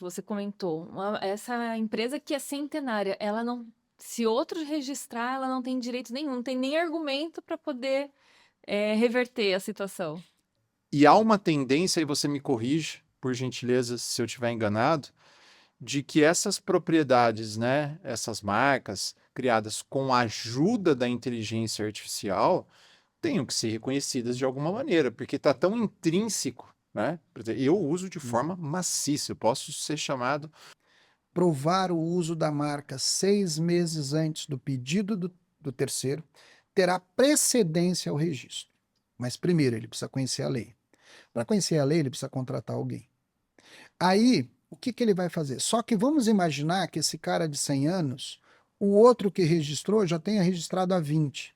você comentou, essa empresa que é centenária, ela não, se outro registrar, ela não tem direito nenhum, não tem nem argumento para poder reverter a situação. E há uma tendência, e você me corrige, por gentileza, se eu estiver enganado, de que essas propriedades, né, essas marcas criadas com a ajuda da inteligência artificial, tenham que ser reconhecidas de alguma maneira, porque está tão intrínseco, né? Por exemplo, eu uso de forma maciça, eu posso ser chamado. Provar o uso da marca 6 meses antes do pedido do terceiro terá precedência ao registro. Mas primeiro ele precisa conhecer a lei. Para conhecer a lei, ele precisa contratar alguém. Aí, o que, que ele vai fazer? Só que vamos imaginar que esse cara de 100 anos, o outro que registrou já tenha registrado há 20.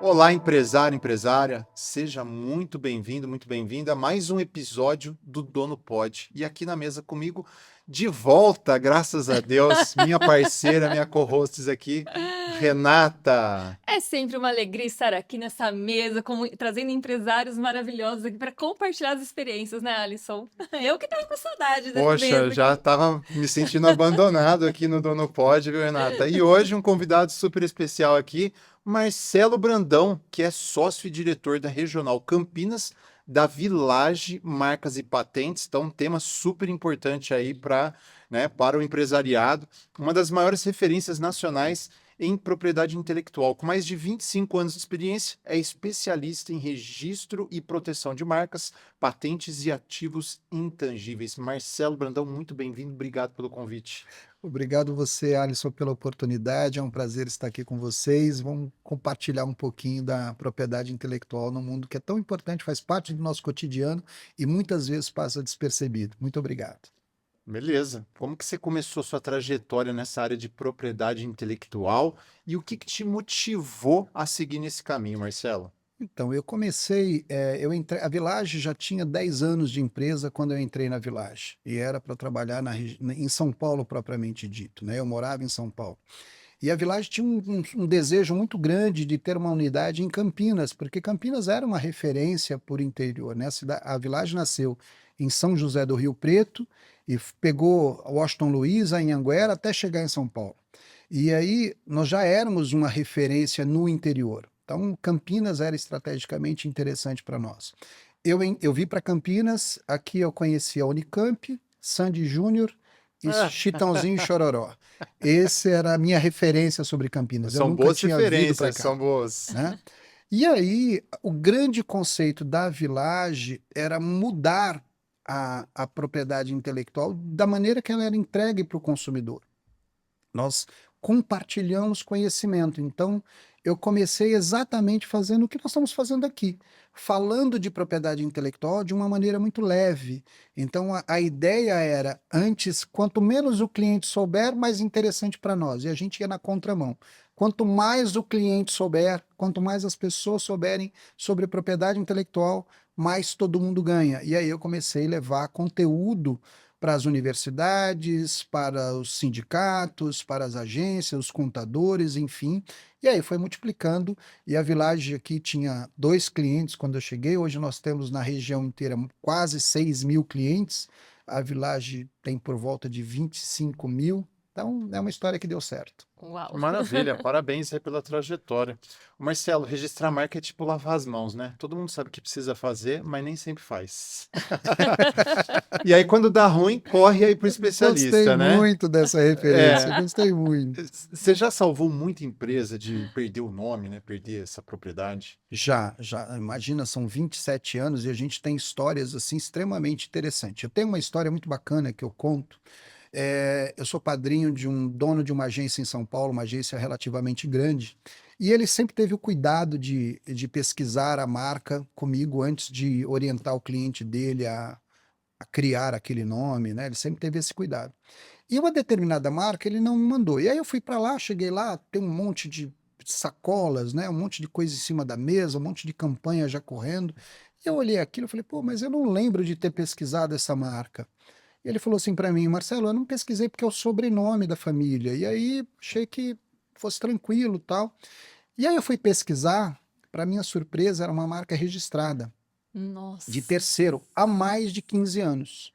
Olá, empresário, empresária, seja muito bem-vindo, muito bem-vinda a mais um episódio do Dono Pod. E aqui na mesa comigo, de volta, graças a Deus, minha parceira, minha co-host aqui, Renata. É sempre uma alegria estar aqui nessa mesa, trazendo empresários maravilhosos aqui para compartilhar as experiências, né, Alisson? Eu que tava com saudade dessa Poxa, mesa eu já aqui. estava me sentindo abandonado aqui no Dono Pod, viu, Renata? E hoje um convidado super especial aqui, Marcelo Brandão, que é sócio e diretor da Regional Campinas, da Village Marcas e Patentes. Então, um tema super importante aí para o empresariado. Uma das maiores referências nacionais em propriedade intelectual. Com mais de 25 anos de experiência, é especialista em registro e proteção de marcas, patentes e ativos intangíveis. Marcelo Brandão, muito bem-vindo. Obrigado pelo convite. Obrigado você, Alisson, pela oportunidade. É um prazer estar aqui com vocês. Vamos compartilhar um pouquinho da propriedade intelectual no mundo que é tão importante, faz parte do nosso cotidiano e muitas vezes passa despercebido. Muito obrigado. Beleza. Como que você começou sua trajetória nessa área de propriedade intelectual e o que te motivou a seguir nesse caminho, Marcelo? Então, eu comecei, eu entrei, a Village já tinha 10 anos de empresa quando eu entrei na Village, e era para trabalhar em São Paulo propriamente dito, né? Eu morava em São Paulo. E a Village tinha um desejo muito grande de ter uma unidade em Campinas, porque Campinas era uma referência por interior, né? A Village nasceu em São José do Rio Preto e pegou Washington Luiz, a Anhanguera, até chegar em São Paulo. E aí nós já éramos uma referência no interior. Então, Campinas era estrategicamente interessante para nós. Eu vim para Campinas, aqui eu conheci a Unicamp, Sandy Júnior e Chitãozinho e Chororó. Essa era a minha referência sobre Campinas. Eu São nunca boas tinha vindo para referências, cá, são boas. né? E aí, o grande conceito da Village era mudar a propriedade intelectual da maneira que ela era entregue para o consumidor. Nós compartilhamos conhecimento. Então, eu comecei exatamente fazendo o que nós estamos fazendo aqui, falando de propriedade intelectual de uma maneira muito leve. Então, a ideia era, antes, quanto menos o cliente souber, mais interessante para nós. E a gente ia na contramão. Quanto mais o cliente souber, quanto mais as pessoas souberem sobre propriedade intelectual, mais todo mundo ganha. E aí eu comecei a levar conteúdo para as universidades, para os sindicatos, para as agências, os contadores, enfim. E aí foi multiplicando, e a Village aqui tinha 2 clientes quando eu cheguei, hoje nós temos na região inteira quase 6.000 clientes, a Village tem por volta de 25.000, então é uma história que deu certo. Uau! Maravilha, parabéns aí pela trajetória. Marcelo, registrar marca é tipo lavar as mãos, né? Todo mundo sabe o que precisa fazer, mas nem sempre faz. E aí, quando dá ruim, corre aí pro Gostei especialista, né? muito dessa referência, gostei muito. Você já salvou muita empresa de perder o nome, né? Perder essa propriedade? Já, imagina, são 27 anos e a gente tem histórias assim extremamente interessantes. Eu tenho uma história muito bacana que eu conto. Eu sou padrinho de um dono de uma agência em São Paulo, uma agência relativamente grande, e ele sempre teve o cuidado de pesquisar a marca comigo antes de orientar o cliente dele a criar aquele nome, né? Ele sempre teve esse cuidado. E uma determinada marca ele não me mandou. E aí eu fui para lá, cheguei lá, tem um monte de sacolas, né? Um monte de coisa em cima da mesa, um monte de campanha já correndo. E eu olhei aquilo e falei, pô, mas eu não lembro de ter pesquisado essa marca. E ele falou assim para mim, Marcelo, eu não pesquisei porque é o sobrenome da família. E aí achei que fosse tranquilo e tal. E aí eu fui pesquisar, para minha surpresa, era uma marca registrada de Nossa. terceiro há mais de 15 anos.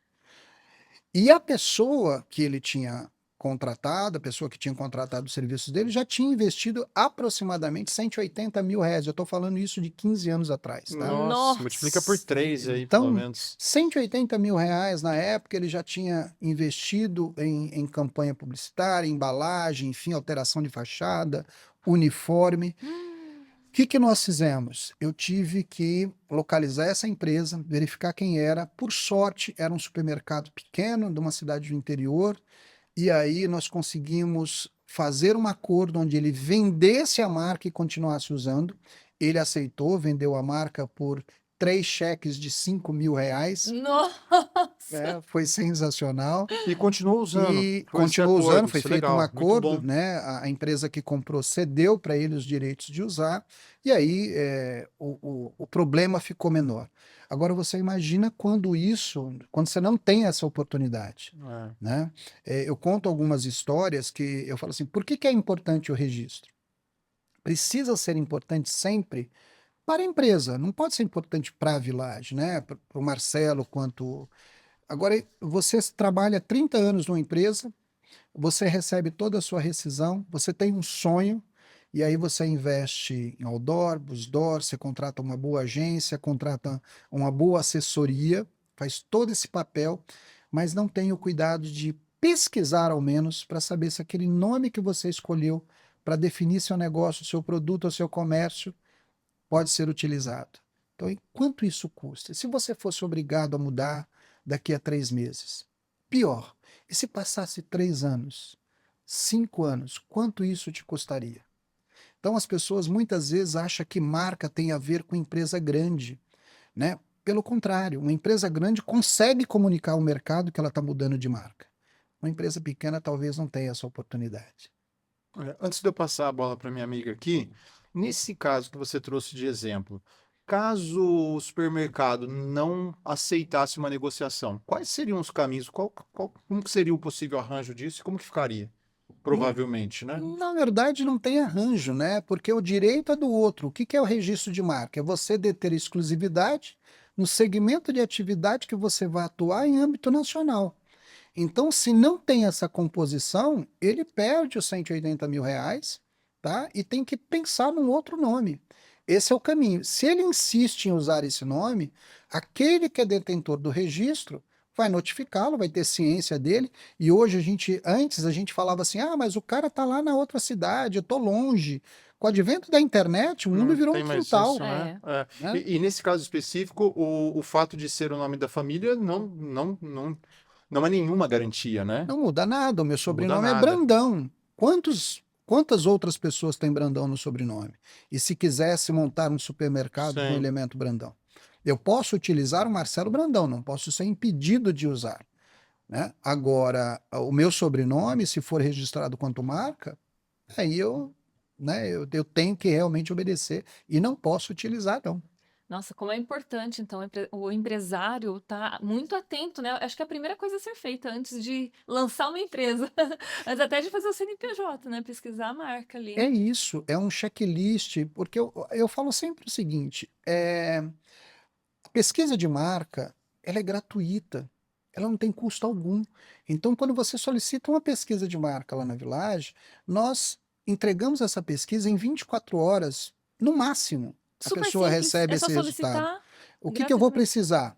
E a pessoa que ele tinha contratado, a pessoa que tinha contratado os serviços dele, já tinha investido aproximadamente R$ 180 mil. Eu estou falando isso de 15 anos atrás, tá? Nossa, multiplica por Nossa. 3 aí, pelo Então, menos. R$ 180 mil na época ele já tinha investido em campanha publicitária, embalagem, enfim, alteração de fachada, uniforme. O que nós fizemos? Eu tive que localizar essa empresa, verificar quem era. Por sorte, era um supermercado pequeno de uma cidade do interior. E aí nós conseguimos fazer um acordo onde ele vendesse a marca e continuasse usando. Ele aceitou, vendeu a marca por 3 cheques de R$ 5 mil. Nossa. Foi sensacional. E continuou usando. E Foi esse continuou usando, acordo, foi isso é feito um legal, muito acordo, bom. né? A empresa que comprou cedeu para ele os direitos de usar, e aí o problema ficou menor. Agora você imagina quando você não tem essa oportunidade, É. né? Eu conto algumas histórias que eu falo assim, por que é importante o registro? Precisa ser importante sempre para a empresa, não pode ser importante para a Village, né? Para o Marcelo, quanto... Agora, você trabalha 30 anos numa empresa, você recebe toda a sua rescisão, você tem um sonho, e aí você investe em outdoor, busdoor, você contrata uma boa agência, contrata uma boa assessoria, faz todo esse papel, mas não tem o cuidado de pesquisar ao menos para saber se aquele nome que você escolheu para definir seu negócio, seu produto ou seu comércio pode ser utilizado. Então, quanto isso custa? Se você fosse obrigado a mudar daqui a 3 meses, pior. E se passasse 3 anos, 5 anos, quanto isso te custaria? Então, as pessoas muitas vezes acham que marca tem a ver com empresa grande, né? Pelo contrário, uma empresa grande consegue comunicar ao mercado que ela está mudando de marca. Uma empresa pequena talvez não tenha essa oportunidade. Antes de eu passar a bola para minha amiga aqui, nesse caso que você trouxe de exemplo, caso o supermercado não aceitasse uma negociação, quais seriam os caminhos? Como que seria o possível arranjo disso e como que ficaria? Provavelmente, né? Na verdade, não tem arranjo, né? Porque o direito é do outro. O que é o registro de marca? É você deter exclusividade no segmento de atividade que você vai atuar em âmbito nacional. Então, se não tem essa composição, ele perde os R$ 180 mil, tá? E tem que pensar num outro nome. Esse é o caminho. Se ele insiste em usar esse nome, aquele que é detentor do registro vai notificá-lo, vai ter ciência dele. E hoje antes a gente falava assim: ah, mas o cara tá lá na outra cidade, eu tô longe. Com o advento da internet, o mundo virou Tem um mais quintal, isso, né? né? E nesse caso específico, o fato de ser o nome da família não é nenhuma garantia, né? Não muda nada, o meu Não muda sobrenome é nada. Brandão. Quantas outras pessoas têm Brandão no sobrenome? E se quisesse montar um supermercado com o Sim. elemento Brandão? Eu posso utilizar o Marcelo Brandão, não posso ser impedido de usar, né? Agora, o meu sobrenome, se for registrado quanto marca, aí eu tenho que realmente obedecer e não posso utilizar, não. Nossa, como é importante, então, o empresário tá muito atento, né? Acho que é a primeira coisa a ser feita antes de lançar uma empresa, mas até de fazer o CNPJ, né? Pesquisar a marca ali. É isso, é um checklist, porque eu falo sempre o seguinte, a pesquisa de marca, ela é gratuita, ela não tem custo algum. Então, quando você solicita uma pesquisa de marca lá na Village, nós entregamos essa pesquisa em 24 horas, no máximo. A Super pessoa simples, recebe é só esse resultado. solicitar O que eu vou gratuitamente. precisar?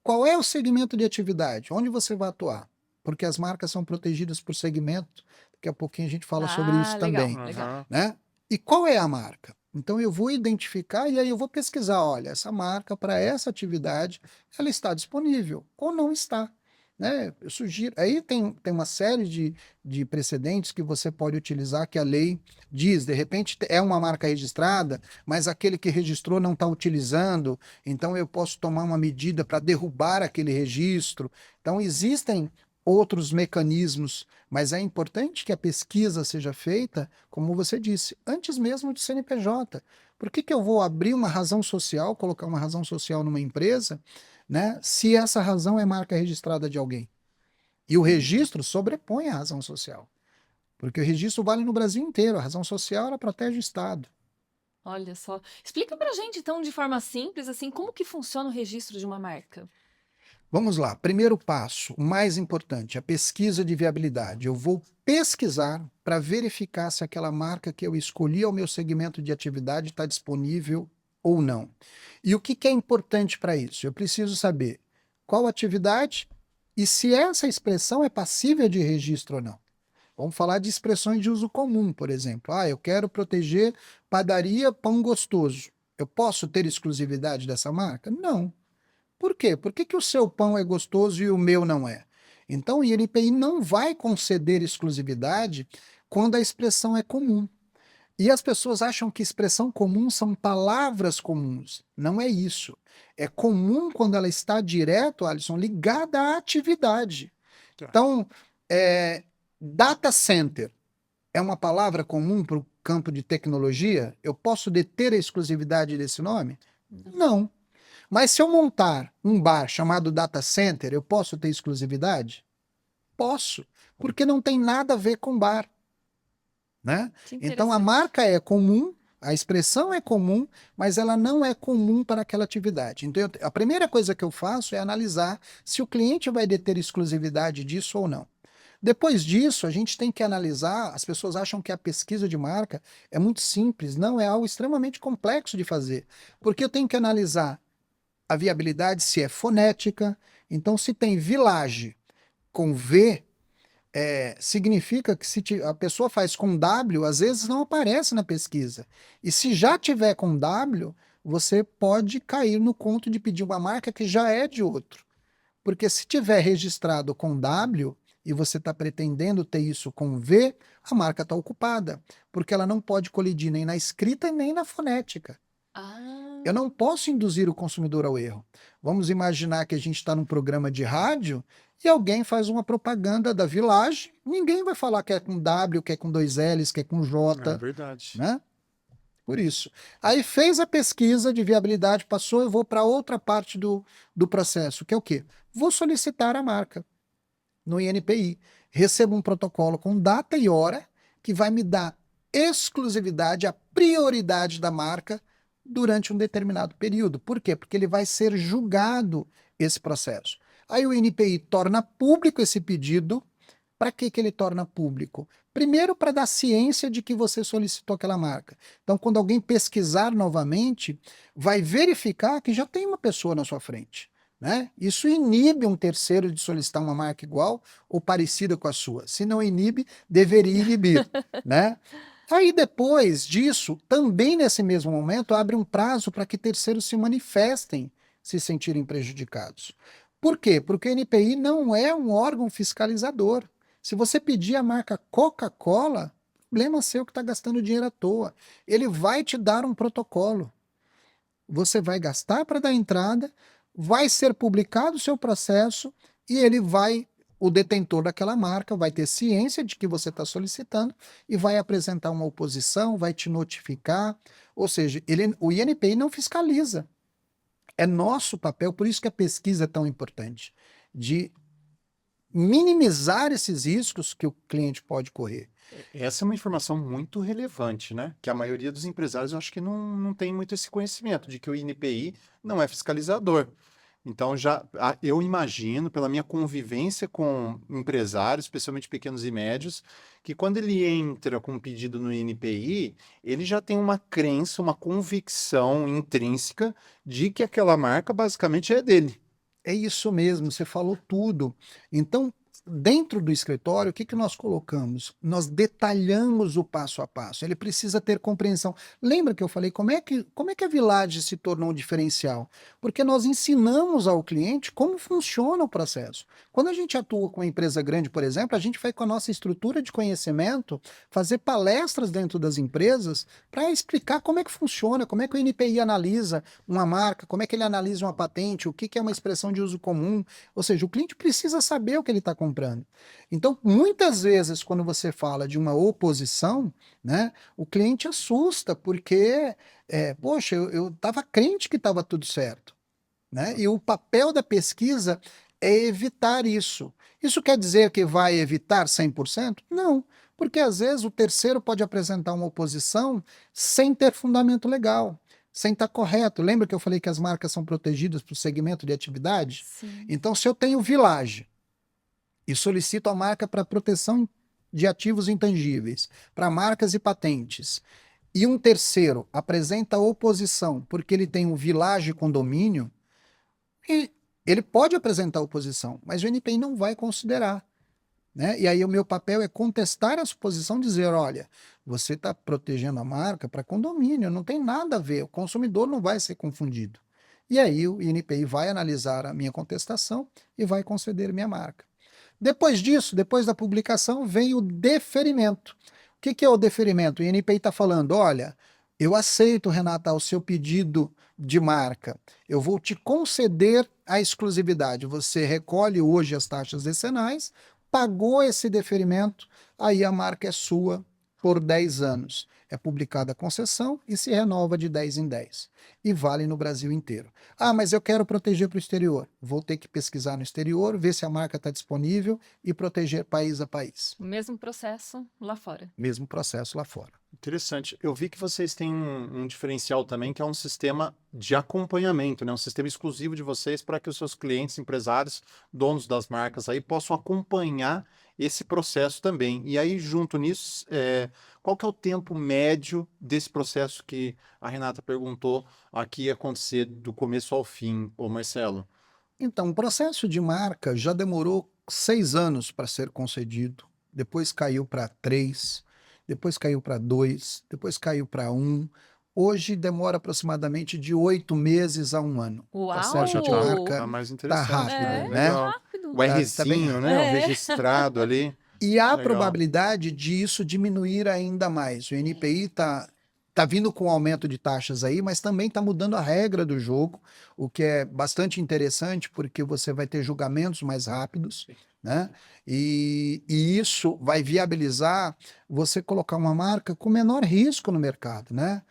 Qual é o segmento de atividade? Onde você vai atuar? Porque as marcas são protegidas por segmento. Daqui a pouquinho a gente fala sobre isso Legal, também, legal. Aham. né? E qual é a marca? Então eu vou identificar e aí eu vou pesquisar, olha, essa marca para essa atividade, ela está disponível ou não está, né? Eu sugiro. Aí tem uma série de precedentes que você pode utilizar que a lei diz, de repente é uma marca registrada, mas aquele que registrou não está utilizando, então eu posso tomar uma medida para derrubar aquele registro. Então existem outros mecanismos, mas é importante que a pesquisa seja feita, como você disse, antes mesmo de CNPJ. Por que eu vou abrir uma razão social, colocar uma razão social numa empresa, né, se essa razão é marca registrada de alguém? E o registro sobrepõe a razão social. Porque o registro vale no Brasil inteiro. A razão social, ela protege o Estado. Olha só. Explica pra gente, então, de forma simples, assim, como que funciona o registro de uma marca? Vamos lá. Primeiro passo, o mais importante, a pesquisa de viabilidade. Eu vou pesquisar para verificar se aquela marca que eu escolhi ao meu segmento de atividade está disponível ou não. E o que que é importante para isso? Eu preciso saber qual atividade e se essa expressão é passível de registro ou não. Vamos falar de expressões de uso comum, por exemplo. Eu quero proteger padaria Pão Gostoso. Eu posso ter exclusividade dessa marca? Não. Por quê? Por que que o seu pão é gostoso e o meu não é? Então, o INPI não vai conceder exclusividade quando a expressão é comum. E as pessoas acham que expressão comum são palavras comuns. Não é isso. É comum quando ela está direto, Alisson, ligada à atividade. Tá. Então, data center é uma palavra comum para o campo de tecnologia? Eu posso deter a exclusividade desse nome? Não. Mas se eu montar um bar chamado data center, eu posso ter exclusividade? Posso, porque não tem nada a ver com bar, né? Que Então a interessante. marca é comum, a expressão é comum, mas ela não é comum para aquela atividade. Então a primeira coisa que eu faço é analisar se o cliente vai deter exclusividade disso ou não. Depois disso, a gente tem que analisar. As pessoas acham que a pesquisa de marca é muito simples. Não, é algo extremamente complexo de fazer, porque eu tenho que analisar a viabilidade, se é fonética. Então, se tem village com V, significa que se a pessoa faz com W, às vezes não aparece na pesquisa. E se já tiver com W, você pode cair no conto de pedir uma marca que já é de outro. Porque se tiver registrado com W e você está pretendendo ter isso com V, a marca está ocupada. Porque ela não pode colidir nem na escrita nem na fonética. Eu não posso induzir o consumidor ao erro. Vamos imaginar que a gente está num programa de rádio e alguém faz uma propaganda da Village, ninguém vai falar que é com W, que é com dois L's, que é com É J, verdade. né? Por isso. Aí fez a pesquisa de viabilidade, passou, eu vou para outra parte do processo, que é o quê? Vou solicitar a marca no INPI. Recebo um protocolo com data e hora que vai me dar exclusividade, a prioridade da marca durante um determinado período. Por quê? Porque ele vai ser julgado esse processo. Aí o INPI torna público esse pedido. Para que ele torna público? Primeiro, para dar ciência de que você solicitou aquela marca. Então, quando alguém pesquisar novamente, vai verificar que já tem uma pessoa na sua frente, né? Isso inibe um terceiro de solicitar uma marca igual ou parecida com a sua. Se não inibe, deveria inibir, né? Aí depois disso, também nesse mesmo momento, abre um prazo para que terceiros se manifestem se sentirem prejudicados. Por quê? Porque o NPI não é um órgão fiscalizador. Se você pedir a marca Coca-Cola, problema seu que está gastando dinheiro à toa. Ele vai te dar um protocolo. Você vai gastar para dar entrada, vai ser publicado o seu processo e o detentor daquela marca vai ter ciência de que você está solicitando e vai apresentar uma oposição, vai te notificar. Ou seja, o INPI não fiscaliza. É nosso papel, por isso que a pesquisa é tão importante, de minimizar esses riscos que o cliente pode correr. Essa é uma informação muito relevante, né? Que a maioria dos empresários eu acho que não tem muito esse conhecimento de que o INPI não é fiscalizador. Então, eu imagino, pela minha convivência com empresários, especialmente pequenos e médios, que quando ele entra com um pedido no INPI, ele já tem uma crença, uma convicção intrínseca de que aquela marca basicamente é dele. É isso mesmo, você falou tudo. Então, dentro do escritório, o que que nós colocamos? Nós detalhamos o passo a passo. Ele precisa ter compreensão. Lembra que eu falei como é que a Village se tornou um diferencial? Porque nós ensinamos ao cliente como funciona o processo. Quando a gente atua com uma empresa grande, por exemplo, a gente vai com a nossa estrutura de conhecimento fazer palestras dentro das empresas para explicar como é que funciona, como é que o NPI analisa uma marca, como é que ele analisa uma patente, o que que é uma expressão de uso comum. Ou seja, o cliente precisa saber o que ele está comprando. Então, muitas vezes, quando você fala de uma oposição, né, o cliente assusta, porque, poxa, eu estava crente que estava tudo certo, né? E o papel da pesquisa é evitar isso. Isso quer dizer que vai evitar 100%? Não, porque às vezes o terceiro pode apresentar uma oposição sem ter fundamento legal, sem estar correto. Lembra que eu falei que as marcas são protegidas para o segmento de atividade? Sim. Então, se eu tenho Village e solicito a marca para proteção de ativos intangíveis, para marcas e patentes, e um terceiro apresenta oposição porque ele tem um Village condomínio, e ele pode apresentar oposição, mas o NPI não vai considerar, né? E aí o meu papel é contestar essa posição, dizer, olha, você está protegendo a marca para condomínio, não tem nada a ver, o consumidor não vai ser confundido. E aí o INPI vai analisar a minha contestação e vai conceder minha marca. Depois disso, depois da publicação, vem o deferimento. O que é o deferimento? O INPI está falando, olha, eu aceito, Renata, o seu pedido de marca, eu vou te conceder a exclusividade. Você recolhe hoje as taxas decenais, pagou esse deferimento, aí a marca é sua por 10 anos. É publicada a concessão e se renova de 10 em 10. E vale no Brasil inteiro. Ah, mas eu quero proteger para o exterior. Vou ter que pesquisar no exterior, ver se a marca está disponível e proteger país a país. O mesmo processo lá fora. Mesmo processo lá fora. Interessante. Eu vi que vocês têm um diferencial também, que é um sistema de acompanhamento, né? Um sistema exclusivo de vocês para que os seus clientes, empresários, donos das marcas aí possam acompanhar esse processo também. E aí, junto nisso, qual que é o tempo médio desse processo que a Renata perguntou aqui acontecer do começo ao fim, ô Marcelo? Então, o processo de marca já demorou 6 anos para ser concedido, depois caiu para 3, depois caiu para 2, depois caiu para 1. Hoje demora aproximadamente de 8 meses a 1 ano. O processo de Uau! marca Tá mais está interessante, rápido, É, né? Legal. rápido. O Tá bem Rzinho, né? O É. registrado ali. E há Legal. probabilidade disso diminuir ainda mais. O NPI tá vindo com aumento de taxas aí, mas também está mudando a regra do jogo, o que é bastante interessante, porque você vai ter julgamentos mais rápidos, né? E isso vai viabilizar você colocar uma marca com menor risco no mercado, né?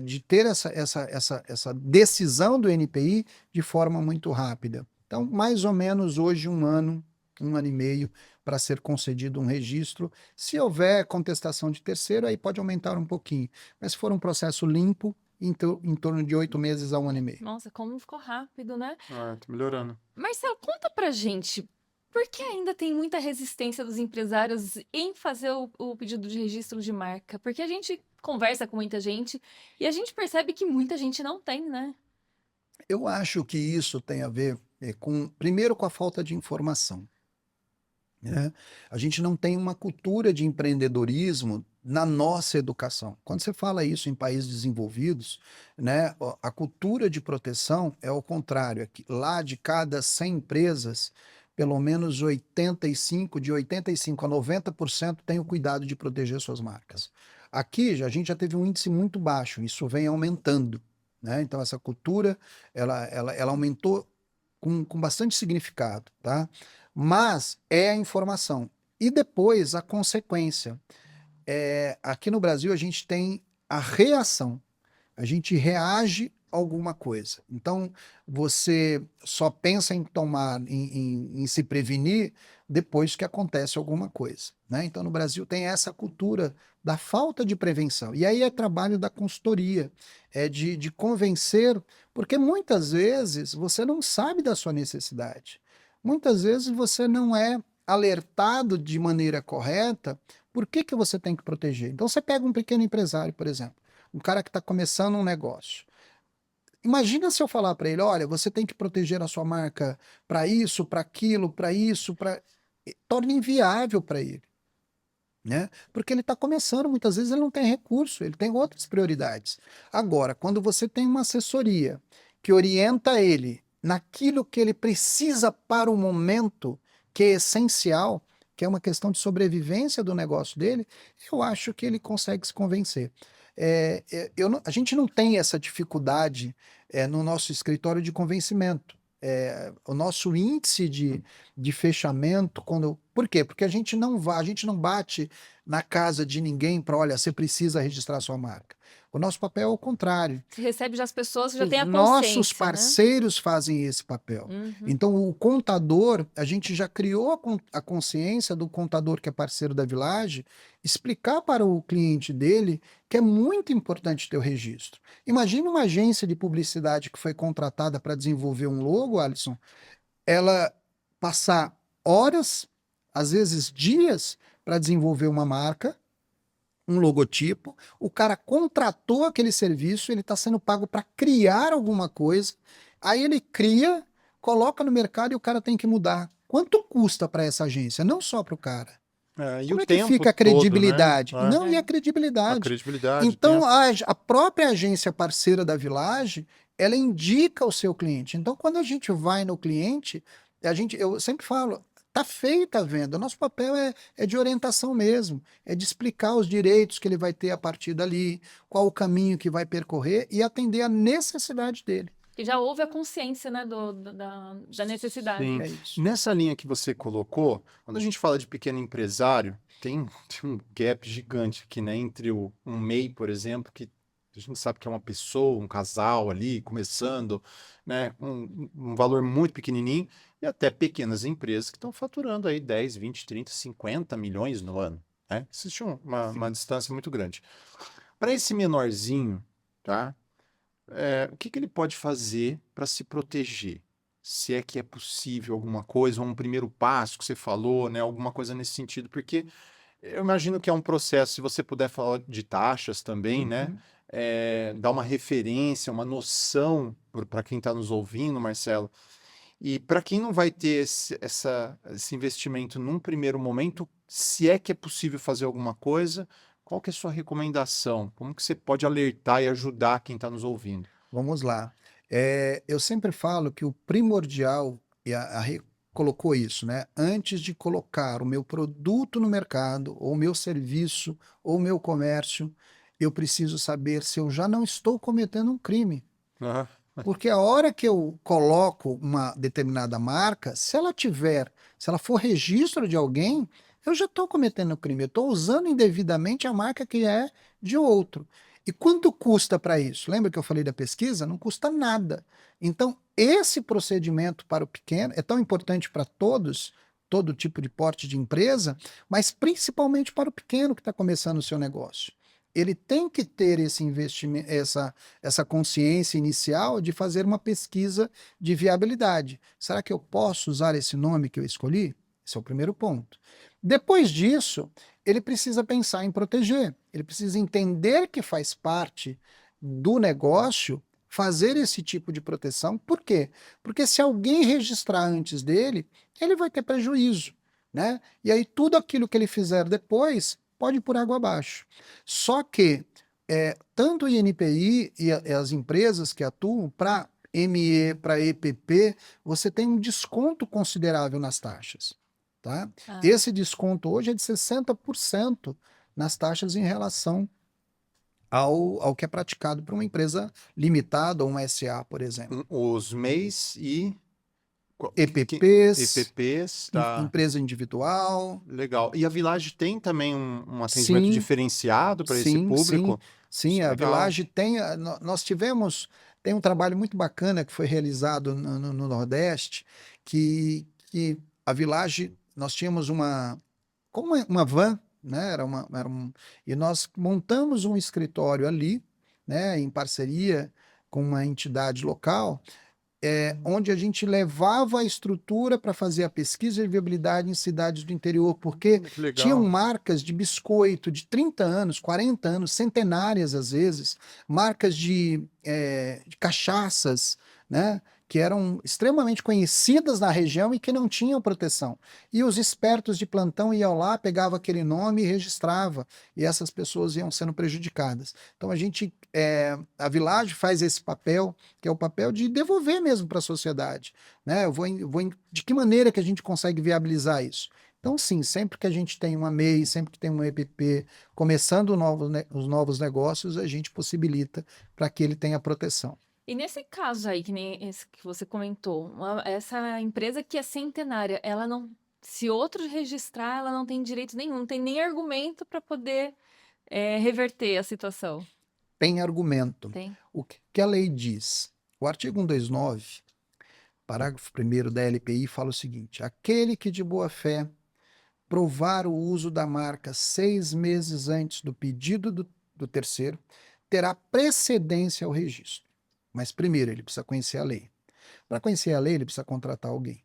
De ter essa decisão do NPI de forma muito rápida. Então, mais ou menos hoje, 1 ano e meio para ser concedido um registro. Se houver contestação de terceiro, aí pode aumentar um pouquinho. Mas se for um processo limpo, em torno de 8 meses a 1 ano e meio. Nossa, como ficou rápido, né? Ah, tá melhorando. Marcelo, conta pra gente, por que ainda tem muita resistência dos empresários em fazer o pedido de registro de marca? Porque a gente conversa com muita gente e a gente percebe que muita gente não tem, né? Eu acho que isso tem a ver primeiro com a falta de informação, né? A gente não tem uma cultura de empreendedorismo na nossa educação. Quando você fala isso em países desenvolvidos, né, a cultura de proteção é o contrário. Lá de cada 100 empresas, pelo menos de 85 a 90% tem o cuidado de proteger suas marcas. Aqui a gente já teve um índice muito baixo, isso vem aumentando, né? Então essa cultura ela aumentou com bastante significado, tá? Mas é a informação. E depois a consequência. Aqui no Brasil a gente tem a reação. A gente reage a alguma coisa. Então, você só pensa em tomar, em se prevenir depois que acontece alguma coisa, né? Então, no Brasil tem essa cultura da falta de prevenção. E aí é trabalho da consultoria, de convencer, porque muitas vezes você não sabe da sua necessidade. Muitas vezes você não é alertado de maneira correta por que você tem que proteger. Então, você pega um pequeno empresário, por exemplo, um cara que está começando um negócio. Imagina se eu falar para ele, olha, você tem que proteger a sua marca para isso, para aquilo, para isso, para... Torna inviável para ele, né? Porque ele está começando, muitas vezes ele não tem recurso, ele tem outras prioridades. Agora, quando você tem uma assessoria que orienta ele naquilo que ele precisa para o momento, que é essencial, que é uma questão de sobrevivência do negócio dele, eu acho que ele consegue se convencer. A gente não tem essa dificuldade no nosso escritório de convencimento. O nosso índice de fechamento, por quê? Porque a gente não bate na casa de ninguém para, olha, você precisa registrar sua marca. O nosso papel é o contrário. Você recebe já as pessoas que já Os têm a nossos consciência, né? parceiros fazem esse papel. Uhum. Então, o contador, a gente já criou a consciência do contador que é parceiro da Village, explicar para o cliente dele que é muito importante ter o registro. Imagine uma agência de publicidade que foi contratada para desenvolver um logo, Alisson, ela passar horas, às vezes dias, para desenvolver uma marca, um logotipo, o cara contratou aquele serviço, ele está sendo pago para criar alguma coisa, aí ele cria, coloca no mercado e o cara tem que mudar. Quanto custa para essa agência? Não só para o cara. E Como o é que tempo fica a todo, né? credibilidade? É. Não, e a A credibilidade. credibilidade, o Então, tempo. a própria agência parceira da Village, ela indica o seu cliente. Então, quando a gente vai no cliente, eu sempre falo, tá feita a venda. O nosso papel é de orientação mesmo, é de explicar os direitos que ele vai ter a partir dali, qual o caminho que vai percorrer e atender a necessidade dele. E já houve a consciência, né, da necessidade. Sim. É isso. Nessa linha que você colocou, quando a gente fala de pequeno empresário, tem um gap gigante aqui, né? Entre um MEI, por exemplo, que a gente sabe que é uma pessoa, um casal ali, começando, né? Um valor muito pequenininho, e até pequenas empresas que estão faturando aí 10, 20, 30, 50 milhões no ano, né? Existe uma distância muito grande. Para esse menorzinho, tá? O que ele pode fazer para se proteger? Se é que é possível alguma coisa, ou um primeiro passo que você falou, né? Alguma coisa nesse sentido, porque eu imagino que é um processo, se você puder falar de taxas também, né? Dar uma referência, uma noção para quem está nos ouvindo, Marcelo. E para quem não vai ter esse investimento num primeiro momento, se é que é possível fazer alguma coisa, qual que é a sua recomendação? Como que você pode alertar e ajudar quem está nos ouvindo? Vamos lá. Eu sempre falo que o primordial, e a Rê colocou isso, né? Antes de colocar o meu produto no mercado, ou o meu serviço, ou o meu comércio, eu preciso saber se eu já não estou cometendo um crime. Aham. Porque a hora que eu coloco uma determinada marca, se ela for registro de alguém, eu já estou cometendo crime. Eu estou usando indevidamente a marca que é de outro. E quanto custa para isso? Lembra que eu falei da pesquisa? Não custa nada. Então, esse procedimento para o pequeno é tão importante para todos, todo tipo de porte de empresa, mas principalmente para o pequeno que está começando o seu negócio. Ele tem que ter esse investimento, essa consciência inicial de fazer uma pesquisa de viabilidade. Será que eu posso usar esse nome que eu escolhi? Esse é o primeiro ponto. Depois disso, ele precisa pensar em proteger. Ele precisa entender que faz parte do negócio fazer esse tipo de proteção. Por quê? Porque se alguém registrar antes dele, ele vai ter prejuízo, né? E aí tudo aquilo que ele fizer depois pode ir por água abaixo. Só que tanto o INPI e as empresas que atuam para ME, para EPP, você tem um desconto considerável nas taxas. Tá? Esse desconto hoje é de 60% nas taxas em relação ao que é praticado por uma empresa limitada ou uma SA, por exemplo. Os MEIs e EPPs, EPPs, tá? empresa individual. Legal. E a Village tem também um atendimento Sim, diferenciado para esse público? sim, Isso é a legal. Village tem. Nós tem um trabalho muito bacana que foi realizado no Nordeste, que a Village, nós tínhamos como uma van, né? E nós montamos um escritório ali, né? Em parceria com uma entidade local, onde a gente levava a estrutura para fazer a pesquisa de viabilidade em cidades do interior, porque Que legal. tinham marcas de biscoito de 30 anos, 40 anos, centenárias às vezes, marcas de cachaças, né, que eram extremamente conhecidas na região e que não tinham proteção. E os espertos de plantão iam lá, pegavam aquele nome e registrava, e essas pessoas iam sendo prejudicadas. Então a Village faz esse papel, que é o papel de devolver mesmo para a sociedade, né? De que maneira que a gente consegue viabilizar isso? Então, sim, sempre que a gente tem uma MEI, sempre que tem uma EPP, começando os novos negócios, a gente possibilita para que ele tenha proteção. E nesse caso aí, que nem esse que você comentou, essa empresa que é centenária, ela não Se outro registrar, ela não tem direito nenhum, não tem nem argumento para poder reverter a situação. Tem argumento. Tem? O que a lei diz? O artigo 129, parágrafo 1º da LPI, fala o seguinte: aquele que de boa fé provar o uso da marca 6 meses antes do pedido do terceiro, terá precedência ao registro. Mas primeiro ele precisa conhecer a lei. Para conhecer a lei, ele precisa contratar alguém.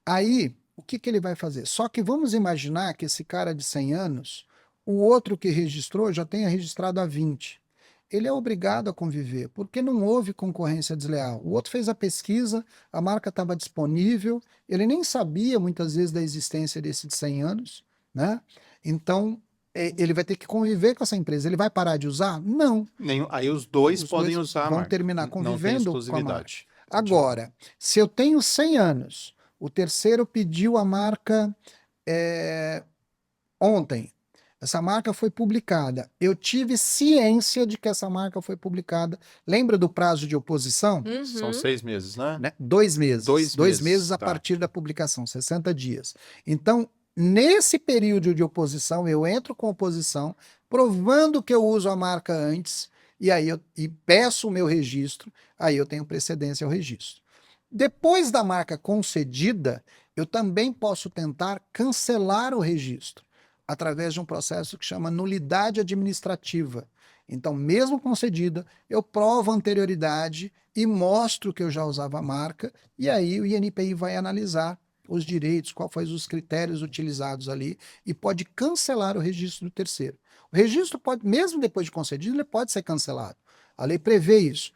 Aí, o que ele vai fazer? Só que vamos imaginar que esse cara de 100 anos, o outro que registrou já tenha registrado há 20. Ele é obrigado a conviver, porque não houve concorrência desleal. O outro fez a pesquisa, a marca estava disponível, ele nem sabia muitas vezes da existência desse de 100 anos, né? Então, ele vai ter que conviver com essa empresa. Ele vai parar de usar? Não. Aí os dois Os podem dois usar a vão marca. terminar Não tem convivendo com a marca. exclusividade. Agora, se eu tenho 100 anos, o terceiro pediu a marca ontem, essa marca foi publicada, eu tive ciência de que essa marca foi publicada. Lembra do prazo de oposição? São Uhum. 6 meses, né? Né? 2 meses. 2 2 meses, meses a tá. partir da publicação, 60 dias. Então, nesse período de oposição, eu entro com oposição, provando que eu uso a marca antes, e aí e peço o meu registro, aí eu tenho precedência ao registro. Depois da marca concedida, eu também posso tentar cancelar o registro através de um processo que chama nulidade administrativa. Então, mesmo concedida, eu provo a anterioridade e mostro que eu já usava a marca, e aí o INPI vai analisar os direitos, quais foram os critérios utilizados ali, e pode cancelar o registro do terceiro. O registro pode, mesmo depois de concedido, ele pode ser cancelado. A lei prevê isso.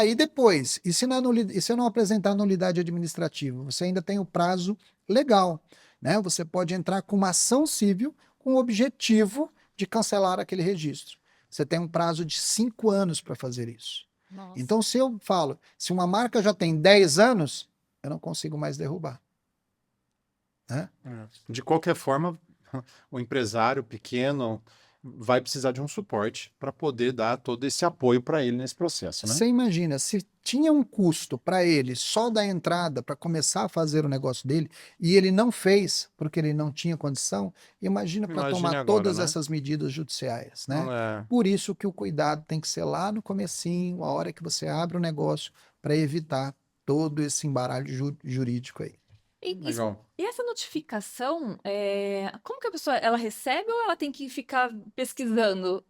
E depois, e se eu não apresentar nulidade administrativa? Você ainda tem o prazo legal, né? Você pode entrar com uma ação civil com o objetivo de cancelar aquele registro. Você tem um prazo de 5 anos para fazer isso. Nossa. Então, se eu falo, se uma marca já tem 10 anos, eu não consigo mais derrubar. Né? De qualquer forma, o empresário pequeno vai precisar de um suporte para poder dar todo esse apoio para ele nesse processo, né? Você imagina, se tinha um custo para ele só da entrada para começar a fazer o negócio dele e ele não fez porque ele não tinha condição, imagina para Imagine tomar agora, todas né? essas medidas judiciais, né? É. Por isso que o cuidado tem que ser lá no comecinho, a hora que você abre o negócio, para evitar todo esse embaralho jurídico aí. Legal. E essa notificação, como que a pessoa ela recebe ou ela tem que ficar pesquisando?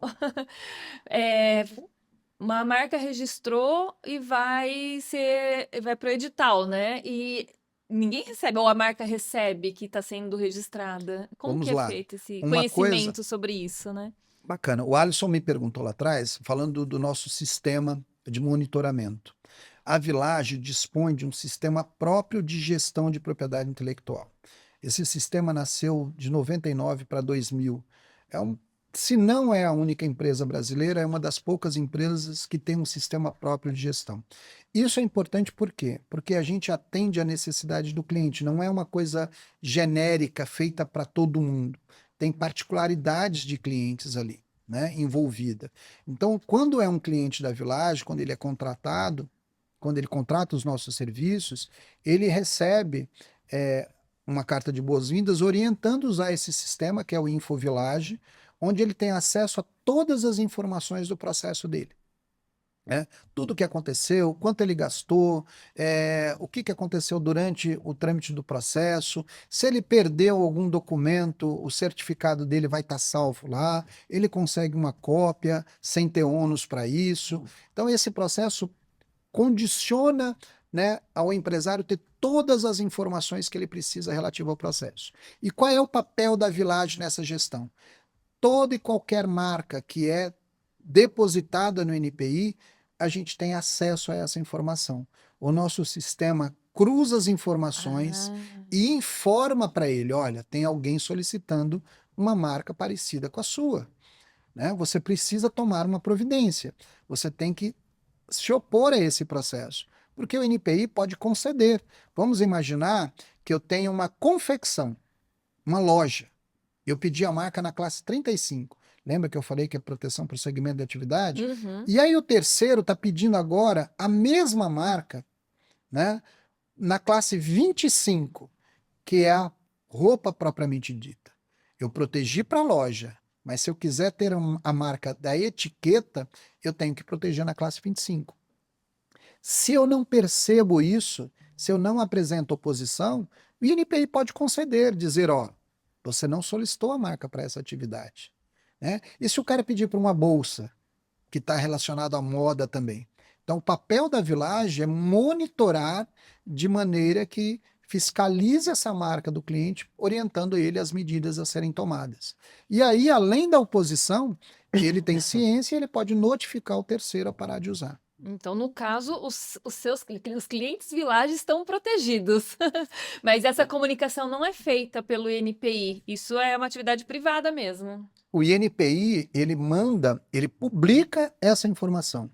Uma marca registrou e vai para o edital, né? E ninguém recebe, ou a marca recebe que está sendo registrada. Como Vamos que é lá. feito esse Uma coisa conhecimento sobre isso, né? bacana. O Alisson me perguntou lá atrás, falando do nosso sistema de monitoramento. A Village dispõe de um sistema próprio de gestão de propriedade intelectual. Esse sistema nasceu de 99 para 2000. Se não é a única empresa brasileira, é uma das poucas empresas que tem um sistema próprio de gestão. Isso é importante por quê? Porque a gente atende à necessidade do cliente, não é uma coisa genérica feita para todo mundo. Tem particularidades de clientes ali, né, envolvida. Então, quando é um cliente da Village, quando ele é contratado, quando ele contrata os nossos serviços, ele recebe uma carta de boas-vindas orientando a usar esse sistema, que é o InfoVillage, onde ele tem acesso a todas as informações do processo dele. Tudo o que aconteceu, quanto ele gastou, o que aconteceu durante o trâmite do processo, se ele perdeu algum documento, o certificado dele vai estar salvo lá, ele consegue uma cópia sem ter ônus para isso. Então, esse processo condiciona, né, ao empresário ter todas as informações que ele precisa relativo ao processo. E qual é o papel da Village nessa gestão? Toda e qualquer marca que é depositada no NPI, a gente tem acesso a essa informação. O nosso sistema cruza as informações e informa para ele, olha, tem alguém solicitando uma marca parecida com a sua. Né? Você precisa tomar uma providência. Você tem que se opor a esse processo, porque o NPI pode conceder. Vamos imaginar que eu tenho uma confecção, uma loja. Eu pedi a marca na classe 35. Lembra que eu falei que é proteção para o segmento de atividade? Uhum. E aí o terceiro está pedindo agora a mesma marca, né, na classe 25, que é roupa propriamente dita. Eu protegi para a loja, mas se eu quiser ter a marca da etiqueta, eu tenho que proteger na classe 25. Se eu não percebo isso, se eu não apresento oposição, o INPI pode conceder, dizer, ó, você não solicitou a marca para essa atividade, né? E se o cara pedir para uma bolsa, que está relacionado à moda também? Então, o papel da Village é monitorar de maneira que fiscalize essa marca do cliente, orientando ele às medidas a serem tomadas. E aí, além da oposição, ele tem ciência e ele pode notificar o terceiro a parar de usar. Então, no caso, os clientes Village estão protegidos. Mas essa comunicação não é feita pelo INPI. Isso é uma atividade privada mesmo. O INPI, ele publica essa informação.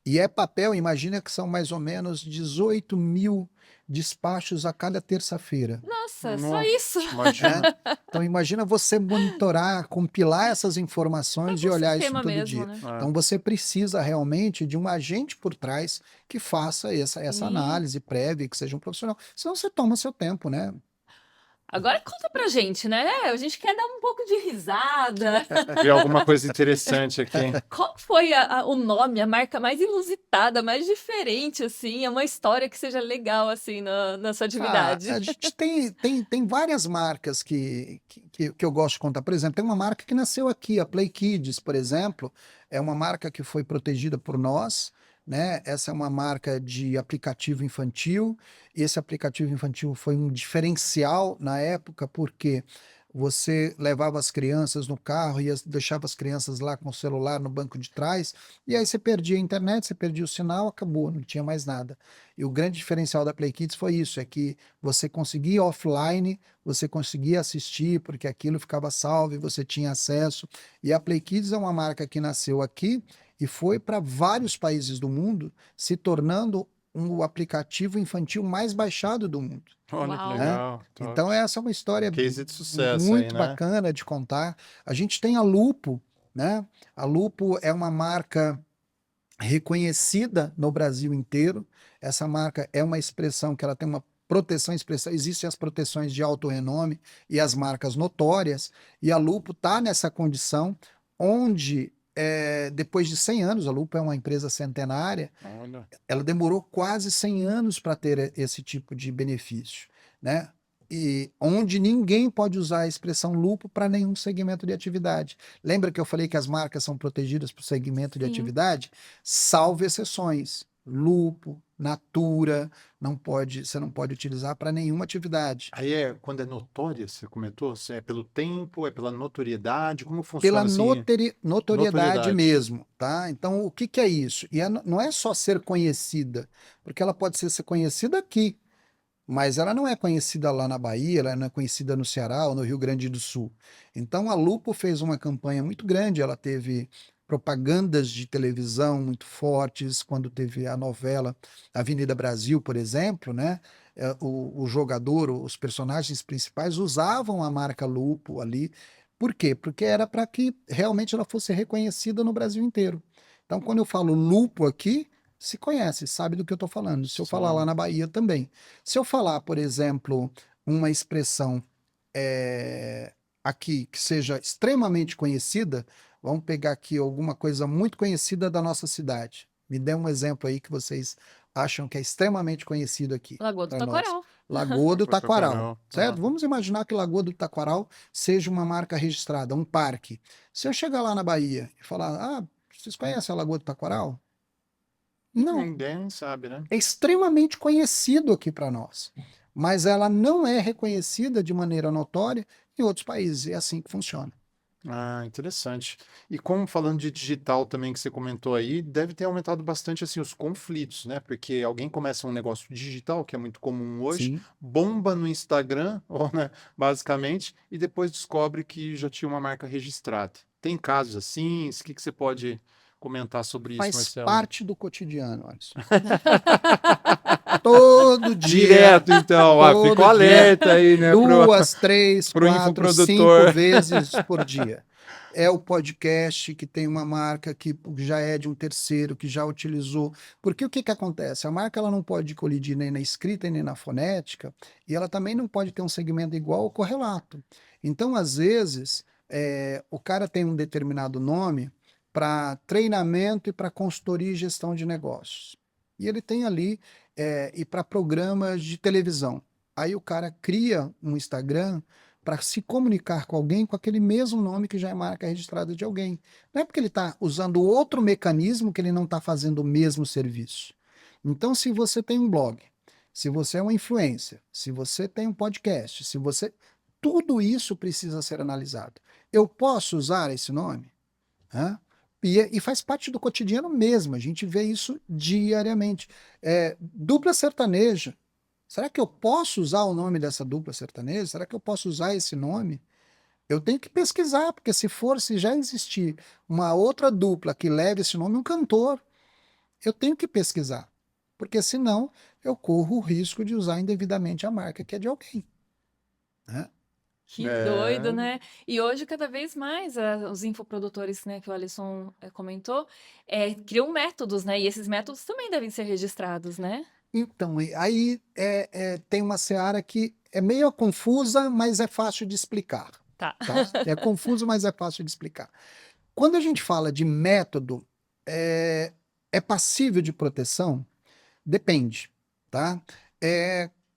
E é papel, imagina que são mais ou menos 18 mil despachos a cada terça-feira. Nossa, só Nossa, isso. imagina. Então imagina você monitorar, compilar essas informações e Próprio olhar isso sistema todo mesmo, dia. né? Então você precisa realmente de um agente por trás que faça essa Sim. análise prévia, que seja um profissional. Senão você toma seu tempo, né? Agora conta pra gente, né? A gente quer dar um pouco de risada. Vi alguma coisa interessante aqui. Qual foi o nome, a marca mais inusitada, mais diferente, assim? É uma história que seja legal, assim, na sua atividade. A gente tem várias marcas que eu gosto de contar. Por exemplo, tem uma marca que nasceu aqui, a Play Kids, por exemplo, é uma marca que foi protegida por nós, né? Essa é uma marca de aplicativo infantil. Esse aplicativo infantil foi um diferencial na época, porque você levava as crianças no carro e deixava as crianças lá com o celular no banco de trás, e aí você perdia a internet, você perdia o sinal, acabou, não tinha mais nada. E o grande diferencial da Play Kids foi isso, é que você conseguia offline, você conseguia assistir, porque aquilo ficava salvo e você tinha acesso. E a Play Kids é uma marca que nasceu aqui e foi para vários países do mundo, se tornando o aplicativo infantil mais baixado do mundo. Olha que Uau. legal. top. Então essa é uma história Case de sucesso muito aí, né? bacana de contar. A gente tem a Lupo, né? A Lupo é uma marca reconhecida no Brasil inteiro. Essa marca é uma expressão que ela tem uma proteção, expressão. Existem as proteções de alto renome e as marcas notórias, e a Lupo está nessa condição onde depois de 100 anos, a Lupo é uma empresa centenária, Olha. ela demorou quase 100 anos para ter esse tipo de benefício, né? E onde ninguém pode usar a expressão lupo para nenhum segmento de atividade. Lembra que eu falei que as marcas são protegidas por segmento de Sim. atividade? Salvo exceções. Lupo, Natura, você não pode utilizar para nenhuma atividade. Aí quando é notória, você comentou? Se é pelo tempo, é pela notoriedade? Como funciona Pela assim? notoriedade Notoriedade. mesmo, tá? Então, o que é isso? E não é só ser conhecida, porque ela pode ser conhecida aqui, mas ela não é conhecida lá na Bahia, ela não é conhecida no Ceará ou no Rio Grande do Sul. Então, a Lupo fez uma campanha muito grande, ela teve propagandas de televisão muito fortes, quando teve a novela Avenida Brasil, por exemplo, né? O jogador, os personagens principais usavam a marca Lupo ali. Por quê? Porque era para que realmente ela fosse reconhecida no Brasil inteiro. Então, quando eu falo Lupo aqui, se conhece, sabe do que eu estou falando. Se eu falar Sim. lá na Bahia também. Se eu falar, por exemplo, uma expressão aqui que seja extremamente conhecida, vamos pegar aqui alguma coisa muito conhecida da nossa cidade. Me dê um exemplo aí que vocês acham que é extremamente conhecido aqui. Lagoa do pra nós. Taquaral. Lagoa do Taquaral, Taquaral, certo? tá. Vamos imaginar que Lagoa do Taquaral seja uma marca registrada, um parque. Se eu chegar lá na Bahia e falar, vocês conhecem a Lagoa do Taquaral? Não, Ninguém sabe, né? é extremamente conhecido aqui para nós, mas ela não é reconhecida de maneira notória em outros países. É assim que funciona. Ah, interessante. E como falando de digital também que você comentou aí, deve ter aumentado bastante assim os conflitos, né? Porque alguém começa um negócio digital, que é muito comum hoje, Sim. bomba no Instagram, ou, né, basicamente, e depois descobre que já tinha uma marca registrada. Tem casos assim? O que você pode comentar sobre isso, Faz Marcelo? parte do cotidiano, Alisson. Todo dia. Direto, então. Todo Fico dia. alerta aí, né? 2, 3, pro 4, 5 infoprodutor. vezes por dia. É o podcast que tem uma marca que já é de um terceiro, que já utilizou. Porque o que acontece? A marca ela não pode colidir nem na escrita nem na fonética, e ela também não pode ter um segmento igual ao correlato. Então, às vezes, o cara tem um determinado nome para treinamento e para consultoria e gestão de negócios. E ele tem ali, e para programas de televisão. Aí o cara cria um Instagram para se comunicar com alguém com aquele mesmo nome que já é marca registrada de alguém. Não é porque ele está usando outro mecanismo que ele não está fazendo o mesmo serviço. Então, se você tem um blog, se você é uma influencer, se você tem um podcast, se você... Tudo isso precisa ser analisado. Eu posso usar esse nome? Hã? E faz parte do cotidiano mesmo, a gente vê isso diariamente. Dupla sertaneja. Será que eu posso usar o nome dessa dupla sertaneja? Será que eu posso usar esse nome? Eu tenho que pesquisar, porque se já existir uma outra dupla que leve esse nome, um cantor, eu tenho que pesquisar. Porque senão eu corro o risco de usar indevidamente a marca que é de alguém. Né? Que É. doido, né? E hoje, cada vez mais, os infoprodutores, né, que o Alisson comentou, criam métodos, né? E esses métodos também devem ser registrados, né? Então, aí tem uma seara que é meio confusa, mas é fácil de explicar. Tá. Tá? É confuso, mas é fácil de explicar. Quando a gente fala de método, é passível de proteção? Depende, tá?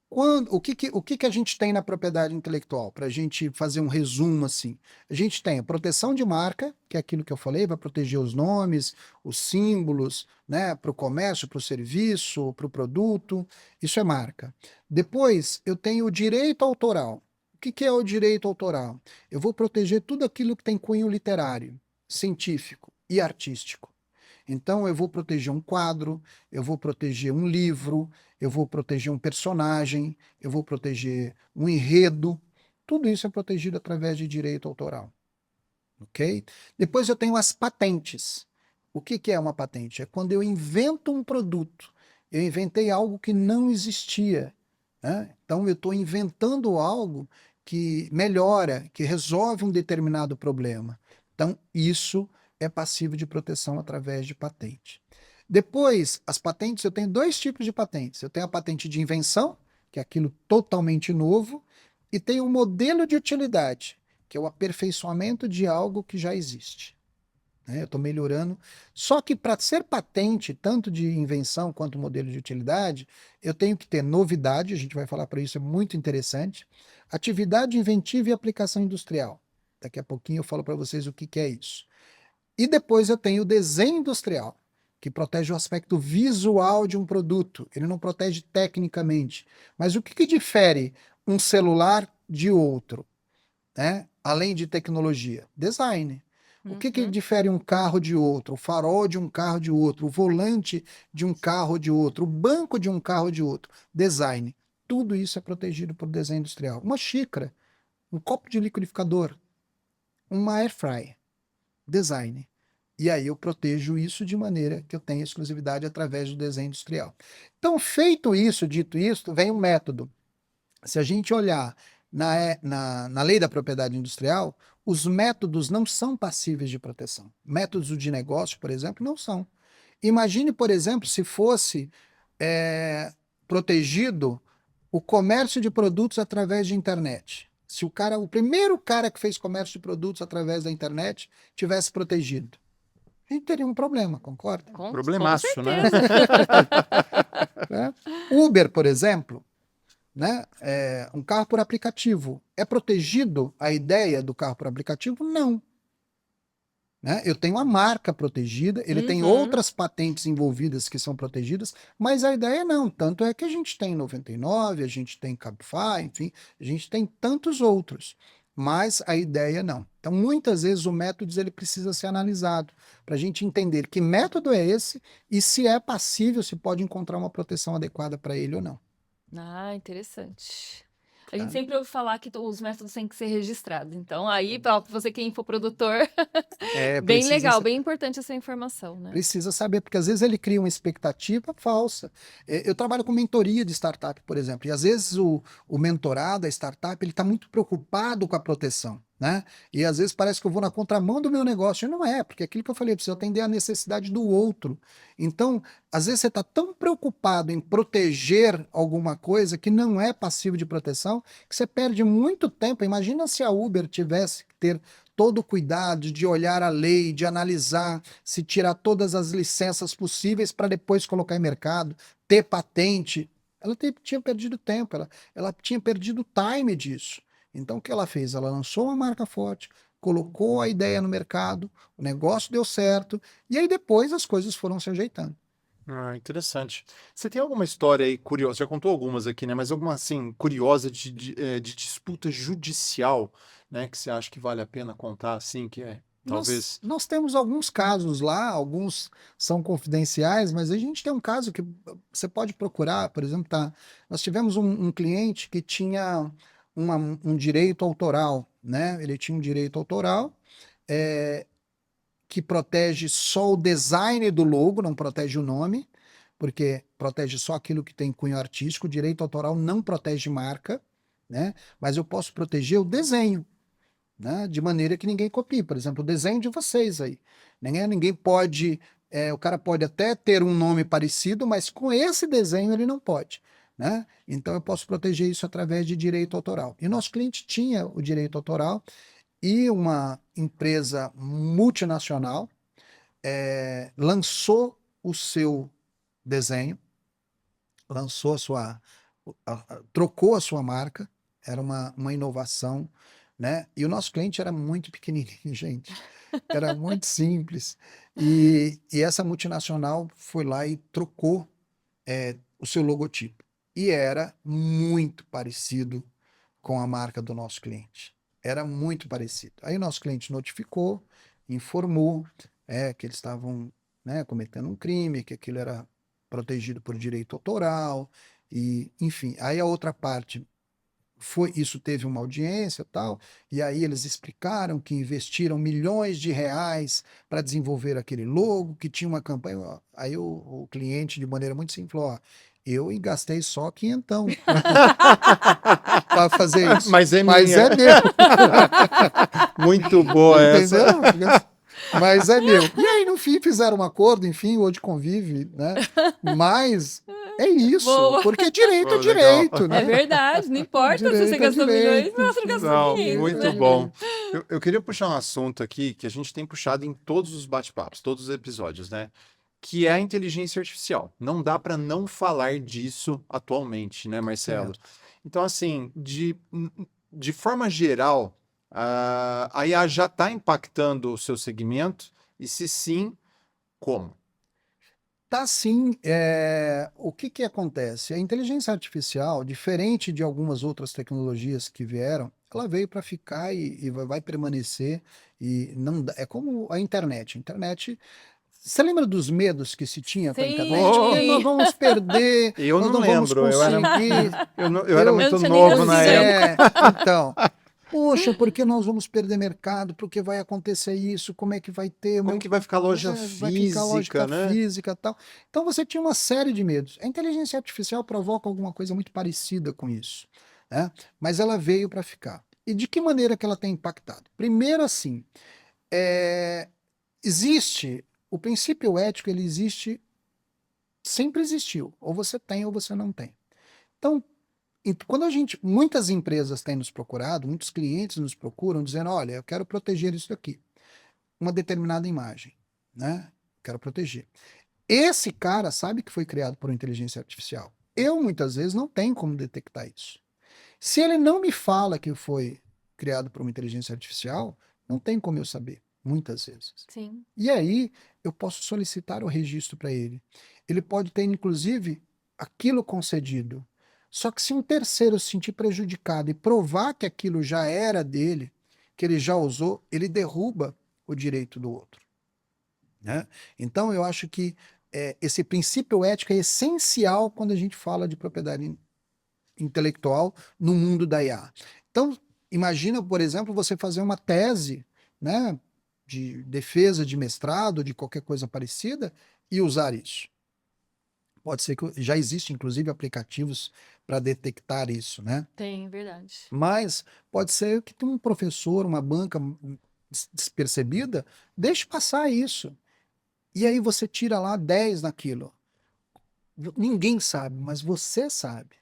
O que a gente tem na propriedade intelectual? Para a gente fazer um resumo assim. A gente tem a proteção de marca, que é aquilo que eu falei, vai proteger os nomes, os símbolos, né? Para o comércio, para o serviço, para o produto. Isso é marca. Depois, eu tenho o direito autoral. O que é o direito autoral? Eu vou proteger tudo aquilo que tem cunho literário, científico e artístico. Então, eu vou proteger um quadro, eu vou proteger um livro, eu vou proteger um personagem, eu vou proteger um enredo. Tudo isso é protegido através de direito autoral. Ok? Depois eu tenho as patentes. O que é uma patente? É quando eu invento um produto. Eu inventei algo que não existia. Né? Então, eu estou inventando algo que melhora, que resolve um determinado problema. Então, isso é passivo de proteção através de patente. Depois, as patentes, eu tenho dois tipos de patentes. Eu tenho a patente de invenção, que é aquilo totalmente novo, e tenho o modelo de utilidade, que é o aperfeiçoamento de algo que já existe. Eu estou melhorando. Só que para ser patente, tanto de invenção quanto modelo de utilidade, eu tenho que ter novidade, a gente vai falar para isso, é muito interessante, atividade inventiva e aplicação industrial. Daqui a pouquinho eu falo para vocês o que é isso. E depois eu tenho o desenho industrial, que protege o aspecto visual de um produto. Ele não protege tecnicamente. Mas o que difere um celular de outro, né? Além de tecnologia? Design. O que Uhum. difere um carro de outro? O farol de um carro de outro, o volante de um carro de outro, o banco de um carro de outro? Design. Tudo isso é protegido por desenho industrial. Uma xícara, um copo de liquidificador, uma air fryer. Design. E aí eu protejo isso de maneira que eu tenha exclusividade através do desenho industrial. Então, feito isso, dito isso, vem um método. Se a gente olhar na lei da propriedade industrial, os métodos não são passíveis de proteção. Métodos de negócio, por exemplo, não são. Imagine, por exemplo, se fosse protegido o comércio de produtos através de internet. Se o primeiro cara que fez comércio de produtos através da internet tivesse protegido, a gente teria um problema, concorda? Com Problemaço, né? certeza. Né? Uber, por exemplo, né? Um carro por aplicativo. É protegido a ideia do carro por aplicativo? Não. Né? Eu tenho a marca protegida, ele tem Uhum. outras patentes envolvidas que são protegidas, mas a ideia não. Tanto é que a gente tem 99, a gente tem Cabify, enfim, a gente tem tantos outros. Mas a ideia não. Então, muitas vezes o método ele precisa ser analisado para a gente entender que método é esse e se é passível, se pode encontrar uma proteção adequada para ele ou não. Ah, interessante. A gente Tá. sempre ouve falar que os métodos têm que ser registrados. Então, aí, pra você que é infoprodutor, bem Precisa legal, bem importante essa informação, né? Precisa saber, porque às vezes ele cria uma expectativa falsa. Eu trabalho com mentoria de startup, por exemplo, e às vezes o mentorado, a startup, ele está muito preocupado com a proteção, né? E às vezes parece que eu vou na contramão do meu negócio, e não é, porque aquilo que eu falei, eu preciso atender a necessidade do outro. Então, às vezes você está tão preocupado em proteger alguma coisa que não é passivo de proteção, que você perde muito tempo. Imagina se a Uber tivesse que ter todo o cuidado de olhar a lei, de analisar, se tirar todas as licenças possíveis para depois colocar em mercado, ter patente. Ela tinha perdido tempo, ela tinha perdido o time disso. Então, o que ela fez? Ela lançou uma marca forte, colocou a ideia no mercado, o negócio deu certo, e aí depois as coisas foram se ajeitando. Ah, interessante. Você tem alguma história aí curiosa? Já contou algumas aqui, né? Mas alguma assim curiosa de disputa judicial, né? Que você acha que vale a pena contar, assim, que é Nós, talvez. nós temos alguns casos lá, alguns são confidenciais, mas a gente tem um caso que você pode procurar, por exemplo, tá? Nós tivemos um cliente que tinha um direito autoral, né? Ele tinha um direito autoral é, que protege só o design do logo, não protege o nome, porque protege só aquilo que tem cunho artístico. O direito autoral não protege marca, né? Mas eu posso proteger o desenho, né? De maneira que ninguém copie. Por exemplo, o desenho de vocês aí. Ninguém pode. O cara pode até ter um nome parecido, mas com esse desenho ele não pode. Né? Então eu posso proteger isso através de direito autoral. E nosso cliente tinha o direito autoral e uma empresa multinacional lançou o seu desenho, lançou trocou a sua marca, era uma inovação, né? E o nosso cliente era muito pequenininho, gente, era muito simples. E essa multinacional foi lá e trocou o seu logotipo. E era muito parecido com a marca do nosso cliente. Era muito parecido. Aí o nosso cliente notificou, informou que eles estavam, né, cometendo um crime, que aquilo era protegido por direito autoral, e enfim. Aí a outra parte isso teve uma audiência e tal, e aí eles explicaram que investiram milhões de reais para desenvolver aquele logo, que tinha uma campanha. Aí o cliente, de maneira muito simples, falou: ó, eu gastei só quinhentão para fazer isso. Mas é Mas minha. é meu. Muito boa essa. Entendeu? Mas é meu. E aí, no fim, fizeram um acordo, enfim, hoje convive, né? Mas é isso, Boa. porque direito é Pô, legal. direito, É né? verdade, não importa se você Direito é gastou milhões, direito. mas você gastou Não, 500, muito né? bom. Eu queria puxar um assunto aqui que a gente tem puxado em todos os bate-papos, todos os episódios, né? Que é a inteligência artificial. Não dá para não falar disso atualmente, né, Marcelo? Certo. Então, assim, de forma geral, a IA já está impactando o seu segmento? E se sim, como? Tá sim. O que que acontece? A inteligência artificial, diferente de algumas outras tecnologias que vieram, ela veio para ficar e vai permanecer. E não é como a internet. A internet. Você lembra dos medos que se tinha com a internet? Oh, Nós Sim! vamos perder, eu nós não não vamos lembro, conseguir. eu era Eu- muito Eu não tinha nem novo na nascido ainda. época. Então, poxa, porque nós vamos perder mercado? Porque vai acontecer isso? Como é que vai ter? Como que vai ficar a loja Vai ficar lógica física, né? física e tal. Então você tinha uma série de medos. A inteligência artificial provoca alguma coisa muito parecida com isso, né? Mas ela veio para ficar. E de que maneira que ela tem impactado? Primeiro, assim, existe o princípio ético, ele existe, sempre existiu. Ou você tem ou você não tem. Então, quando muitas empresas têm nos procurado, muitos clientes nos procuram dizendo, olha, eu quero proteger isso aqui, uma determinada imagem, né? Quero proteger. Esse cara sabe que foi criado por inteligência artificial. Eu, muitas vezes, não tenho como detectar isso. Se ele não me fala que foi criado por uma inteligência artificial, não tem como eu saber, muitas vezes. Sim. E aí, eu posso solicitar o registro para ele. Ele pode ter, inclusive, aquilo concedido. Só que se um terceiro se sentir prejudicado e provar que aquilo já era dele, que ele já usou, ele derruba o direito do outro. Né? Então, eu acho que esse princípio ético é essencial quando a gente fala de propriedade intelectual no mundo da IA. Então, imagina, por exemplo, você fazer uma tese, né, de defesa de mestrado, de qualquer coisa parecida, e usar isso. Pode ser que já existe, inclusive, aplicativos para detectar isso, né? Tem, verdade. Mas pode ser que tem um professor, uma banca despercebida, deixe passar isso. E aí você tira lá 10 naquilo. Ninguém sabe, mas você sabe,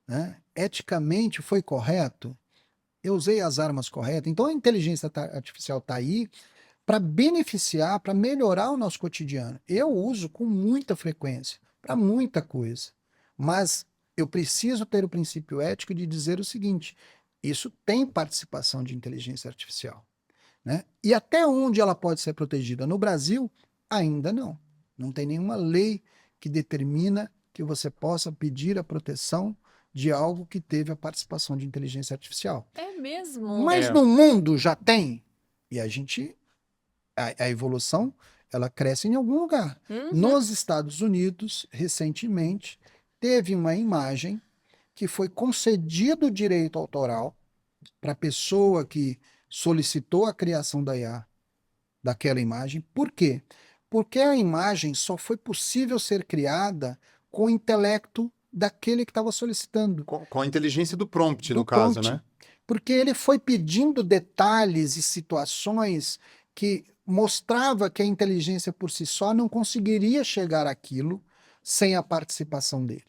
né? Eticamente foi correto? Eu usei as armas corretas. Então a inteligência artificial está aí para beneficiar, para melhorar o nosso cotidiano. Eu uso com muita frequência, para muita coisa. Mas eu preciso ter o princípio ético de dizer o seguinte: isso tem participação de inteligência artificial, né? E até onde ela pode ser protegida? No Brasil, ainda não. Não tem nenhuma lei que determina que você possa pedir a proteção de algo que teve a participação de inteligência artificial. É mesmo? Mas É. no mundo já tem. E a evolução, ela cresce em algum lugar. Uhum. Nos Estados Unidos, recentemente, teve uma imagem que foi concedido o direito autoral para a pessoa que solicitou a criação da IA, daquela imagem. Por quê? Porque a imagem só foi possível ser criada com o intelecto daquele que estava solicitando. Com a inteligência do prompt, Do no caso, prompt. né? Porque ele foi pedindo detalhes e situações que mostrava que a inteligência por si só não conseguiria chegar àquilo sem a participação dele,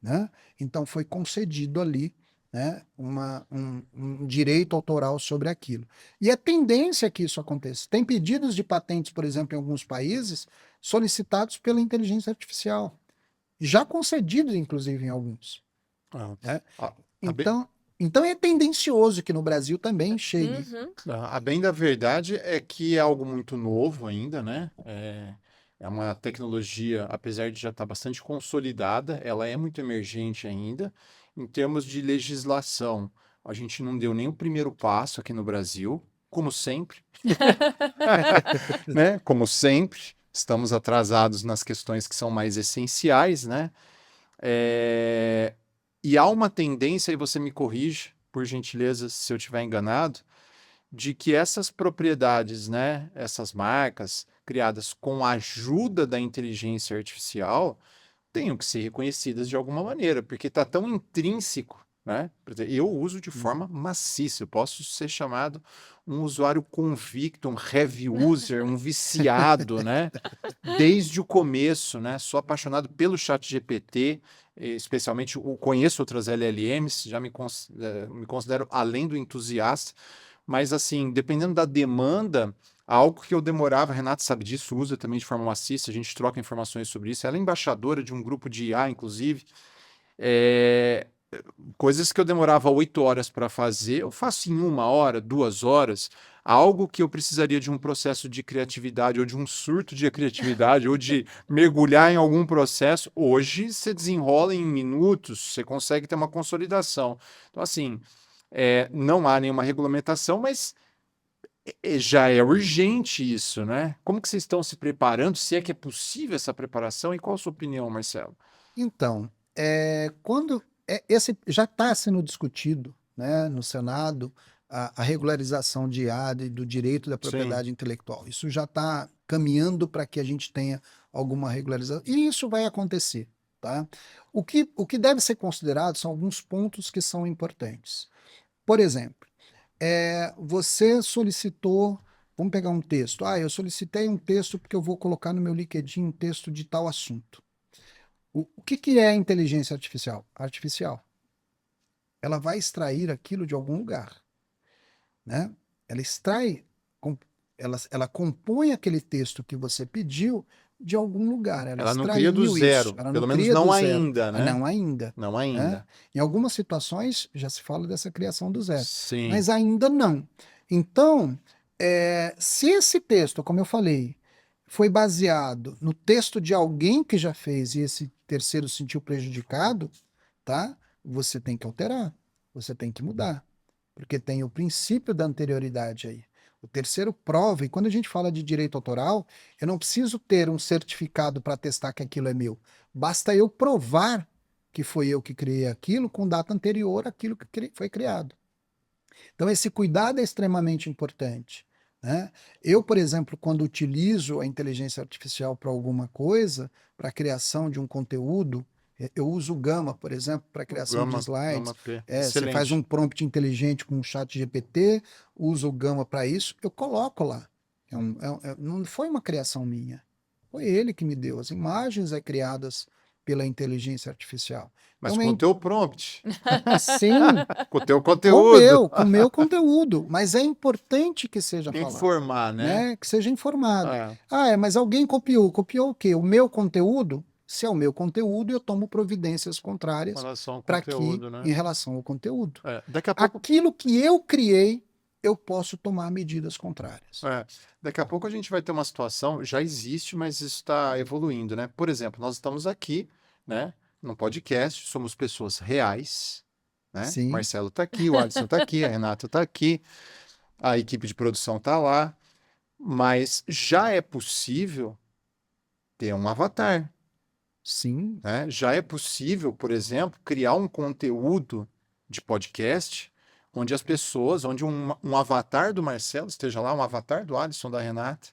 né? Então foi concedido ali, né, um direito autoral sobre aquilo. E a tendência é que isso aconteça. Tem pedidos de patentes, por exemplo, em alguns países, solicitados pela inteligência artificial, já concedidos, inclusive, em alguns. Ah, Né? a, Então é tendencioso que no Brasil também chegue. Uhum. a bem da verdade é que é algo muito novo ainda, né? É uma tecnologia, apesar de já estar bastante consolidada, ela é muito emergente ainda. Em termos de legislação, a gente não deu nem o primeiro passo aqui no Brasil, como sempre. Né? Como sempre, estamos atrasados nas questões que são mais essenciais, né? É, E há uma tendência, e você me corrige, por gentileza, se eu estiver enganado, de que essas propriedades, né, essas marcas criadas com a ajuda da inteligência artificial, tenham que ser reconhecidas de alguma maneira, porque está tão intrínseco, né? Por exemplo, eu uso de forma maciça, eu posso ser chamado um usuário convicto, um heavy user, um viciado, né? Desde o começo, né? Sou apaixonado pelo chat GPT, especialmente conheço outras LLMs, já me considero além do entusiasta, mas assim, dependendo da demanda, algo que eu demorava, a Renata sabe disso, usa também de forma maciça, a gente troca informações sobre isso. Ela é embaixadora de um grupo de IA, inclusive. É, Coisas que eu demorava 8 horas para fazer, eu faço em 1 hora, 2 horas. Algo que eu precisaria de um processo de criatividade, ou de um surto de criatividade, ou de mergulhar em algum processo, hoje você desenrola em minutos, você consegue ter uma consolidação. Então, assim, não há nenhuma regulamentação, mas já é urgente isso, né? Como que vocês estão se preparando? Se é que é possível essa preparação? E qual a sua opinião, Marcelo? Então, esse já está sendo discutido, né, no Senado, a regularização de IA e do direito da Sim. propriedade intelectual. Isso já está caminhando para que a gente tenha alguma regularização. E isso vai acontecer, tá? O que deve ser considerado são alguns pontos que são importantes. Por exemplo, você solicitou, vamos pegar um texto. Eu solicitei um texto porque eu vou colocar no meu LinkedIn um texto de tal assunto. O que é inteligência artificial? Artificial. Ela vai extrair aquilo de algum lugar, né? Ela extrai, ela compõe aquele texto que você pediu de algum lugar. Ela Ela não cria do extraiu isso. zero, Ela não pelo menos cria do não zero. ainda, né? Não ainda. Não Né? ainda. Em algumas situações já se fala dessa criação do zero, Sim. mas ainda não. Então, se esse texto, como eu falei, foi baseado no texto de alguém que já fez e esse terceiro se sentiu prejudicado, tá? Você tem que alterar, você tem que mudar, porque tem o princípio da anterioridade aí. O terceiro prova, e quando a gente fala de direito autoral, eu não preciso ter um certificado para atestar que aquilo é meu. Basta eu provar que foi eu que criei aquilo com data anterior àquilo que foi criado. Então, esse cuidado é extremamente importante, né? Eu, por exemplo, quando utilizo a inteligência artificial para alguma coisa, para a criação de um conteúdo, eu uso o Gama, por exemplo, para a criação de slides. Gama P. Você faz Excelente. um prompt inteligente com o chat GPT, usa o Gama para isso, eu coloco lá. Não foi uma criação minha, foi ele que me deu. As imagens criadas pela inteligência artificial. Mas Então, com o teu prompt, sim, com o teu com conteúdo. com o meu conteúdo, mas é importante que seja falado, Informar, né? né? Que seja informado. É. Mas alguém copiou o quê? O meu conteúdo? Se é o meu conteúdo, eu tomo providências Com contrárias relação ao para que, conteúdo, né? em relação ao conteúdo. Daqui a pouco, Aquilo que eu criei, eu posso tomar medidas contrárias. daqui a pouco a gente vai ter uma situação, já existe, mas isso está evoluindo, né? Por exemplo, nós estamos aqui, né, num podcast, somos pessoas reais, né? Sim. O Marcelo está aqui, o Alisson está aqui, a Renata está aqui, a equipe de produção está lá, mas já é possível ter um avatar, Sim. né? Já é possível, por exemplo, criar um conteúdo de podcast onde as pessoas, onde um avatar do Marcelo esteja lá, um avatar do Alisson, da Renata.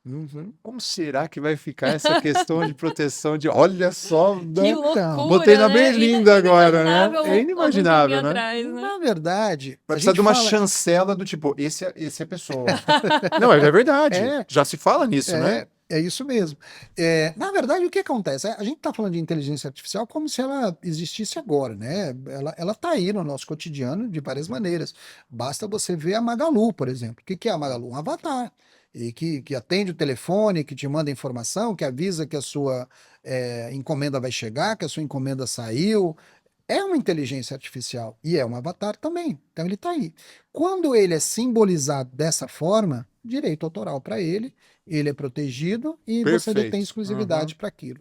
Uhum. Como será que vai ficar essa questão de proteção de... Olha só, Que né? loucura, Botei na né? berlinda agora, né? Inimaginável É inimaginável, algum tempinho né? atrás, né? Na verdade, Vai a precisar gente de uma fala... chancela do tipo, esse é a pessoa. Não, é verdade. É. Já se fala nisso, né? É isso mesmo. Na verdade, o que acontece? A gente está falando de inteligência artificial como se ela existisse agora, né? Ela está aí no nosso cotidiano de várias maneiras. Basta você ver a Magalu, por exemplo. O que é a Magalu? Um avatar. E que atende o telefone, que te manda informação, que avisa que a sua encomenda vai chegar, que a sua encomenda saiu. É uma inteligência artificial e é um avatar também. Então ele está aí. Quando ele é simbolizado dessa forma, direito autoral para ele é protegido e você detém Perfeito. exclusividade para aquilo.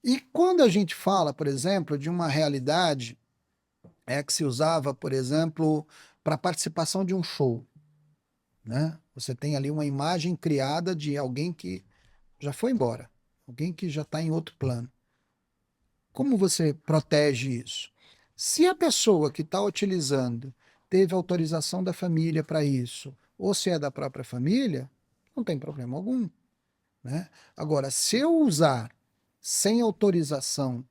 E quando a gente fala, por exemplo, de uma realidade que se usava, por exemplo, para participação de um show, né? Você tem ali uma imagem criada de alguém que já foi embora, alguém que já está em outro plano. Como você protege isso? Se a pessoa que está utilizando teve autorização da família para isso, ou se é da própria família, não tem problema algum, né? Agora, se eu usar sem autorização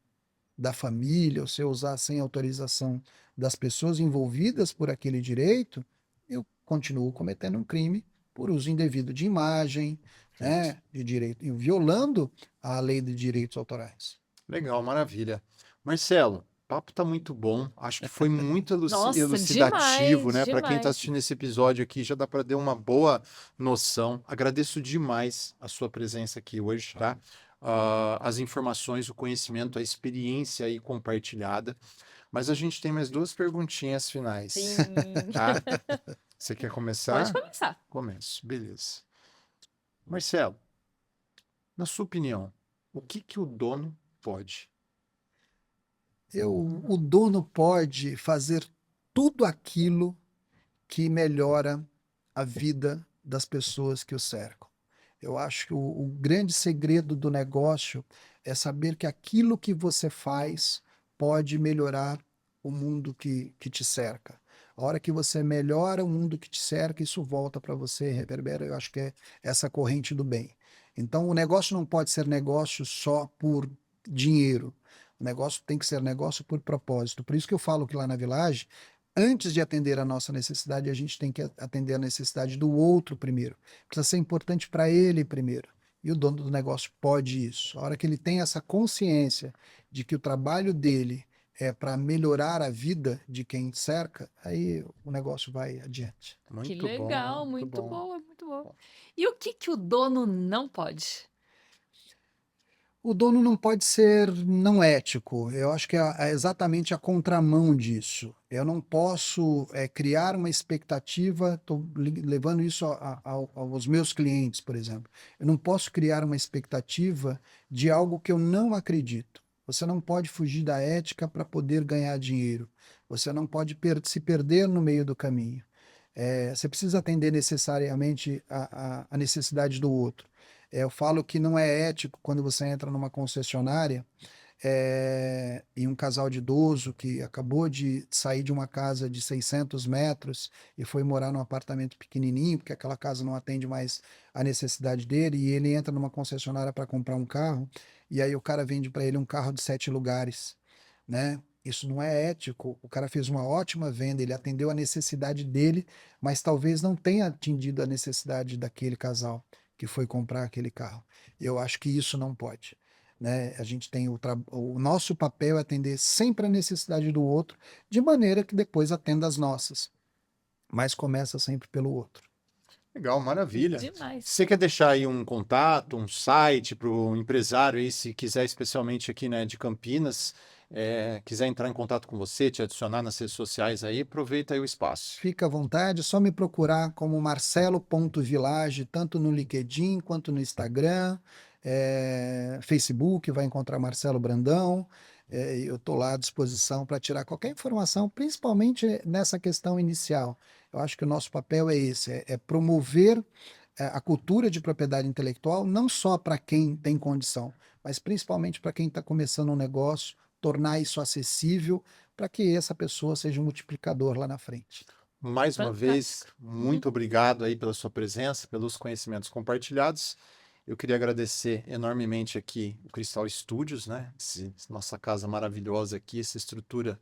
da família, ou se eu usar sem autorização das pessoas envolvidas por aquele direito, eu continuo cometendo um crime por uso indevido de imagem, né, de direito, e violando a lei de direitos autorais. Legal, maravilha. Marcelo, o papo tá muito bom. Acho que foi muito Nossa, elucidativo, demais, né? Para quem está demais. assistindo esse episódio aqui, já dá para ter uma boa noção. Agradeço demais a sua presença aqui hoje, tá? As informações, o conhecimento, a experiência aí compartilhada. Mas a gente tem mais duas perguntinhas finais, Sim. tá? Você quer começar? Pode começar. Começo, beleza. Marcelo, na sua opinião, o que o dono pode? O dono pode fazer tudo aquilo que melhora a vida das pessoas que o cercam. Eu acho que o grande segredo do negócio é saber que aquilo que você faz pode melhorar o mundo que te cerca. A hora que você melhora o mundo que te cerca, isso volta para você, reverbera. Eu acho que é essa corrente do bem. Então, o negócio não pode ser negócio só por dinheiro. O negócio tem que ser negócio por propósito. Por isso que eu falo que lá na Village, antes de atender a nossa necessidade, a gente tem que atender a necessidade do outro primeiro. Precisa ser importante para ele primeiro. E o dono do negócio pode isso. A hora que ele tem essa consciência de que o trabalho dele é para melhorar a vida de quem cerca, aí o negócio vai adiante. Que Muito bom, legal, muito muito bom. boa, muito boa. E o que o dono não pode? O dono não pode ser não ético. Eu acho que é exatamente a contramão disso. Eu não posso criar uma expectativa, estou levando isso aos meus clientes, por exemplo. Eu não posso criar uma expectativa de algo que eu não acredito. Você não pode fugir da ética para poder ganhar dinheiro. Você não pode se perder no meio do caminho. Você precisa atender necessariamente a necessidade do outro. Eu falo que não é ético quando você entra numa concessionária e um casal de idoso que acabou de sair de uma casa de 600 metros e foi morar num apartamento pequenininho, porque aquela casa não atende mais a necessidade dele, e ele entra numa concessionária para comprar um carro, e aí o cara vende para ele um carro de 7 lugares, né? Isso não é ético. O cara fez uma ótima venda, ele atendeu a necessidade dele, mas talvez não tenha atendido a necessidade daquele casal que foi comprar aquele carro. Eu acho que isso não pode, né? A gente tem o nosso papel é atender sempre a necessidade do outro, de maneira que depois atenda as nossas, mas começa sempre pelo outro. Legal, maravilha. Demais. Você quer deixar aí um contato, um site para o empresário aí, se quiser, especialmente aqui, né, de Campinas, quiser entrar em contato com você, te adicionar nas redes sociais aí, aproveita aí o espaço. Fica à vontade, é só me procurar como Marcelo.Village, tanto no LinkedIn quanto no Instagram, Facebook, vai encontrar Marcelo Brandão. Eu estou lá à disposição para tirar qualquer informação, principalmente nessa questão inicial. Eu acho que o nosso papel é esse, é promover a cultura de propriedade intelectual, não só para quem tem condição, mas principalmente para quem está começando um negócio, tornar isso acessível para que essa pessoa seja um multiplicador lá na frente. Mais uma vez, Fantástico. muito obrigado aí pela sua presença, pelos conhecimentos compartilhados. Eu queria agradecer enormemente aqui o Cristal Studios, né? Nossa casa maravilhosa aqui, essa estrutura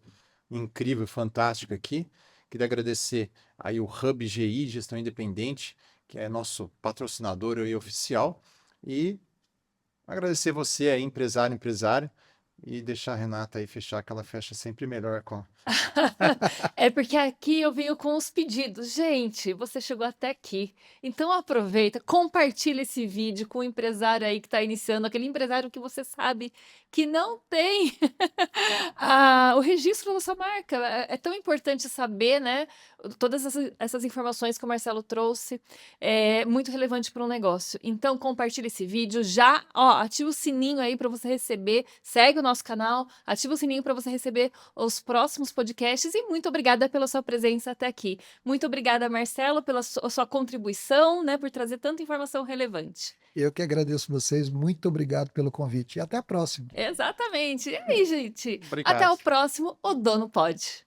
incrível, fantástica aqui. Queria agradecer aí o Hub GI, Gestão Independente, que é nosso patrocinador e oficial. E agradecer você aí, empresário, e deixar a Renata aí fechar, que ela fecha sempre melhor com... É porque aqui eu venho com os pedidos. Gente, você chegou até aqui. Então aproveita, compartilha esse vídeo com o empresário aí que está iniciando, aquele empresário que você sabe que não tem o registro da sua marca. É tão importante saber, né? Todas essas informações que o Marcelo trouxe é muito relevante para um negócio. Então compartilha esse vídeo, já, ativa o sininho aí para você receber, segue o nosso canal, ativa o sininho para você receber os próximos podcasts e muito obrigada pela sua presença até aqui. Muito obrigada, Marcelo, pela sua contribuição, né, por trazer tanta informação relevante. Eu que agradeço vocês, muito obrigado pelo convite e até a próxima. Exatamente. E aí, gente? Obrigado. Até o próximo, O Dono Pode.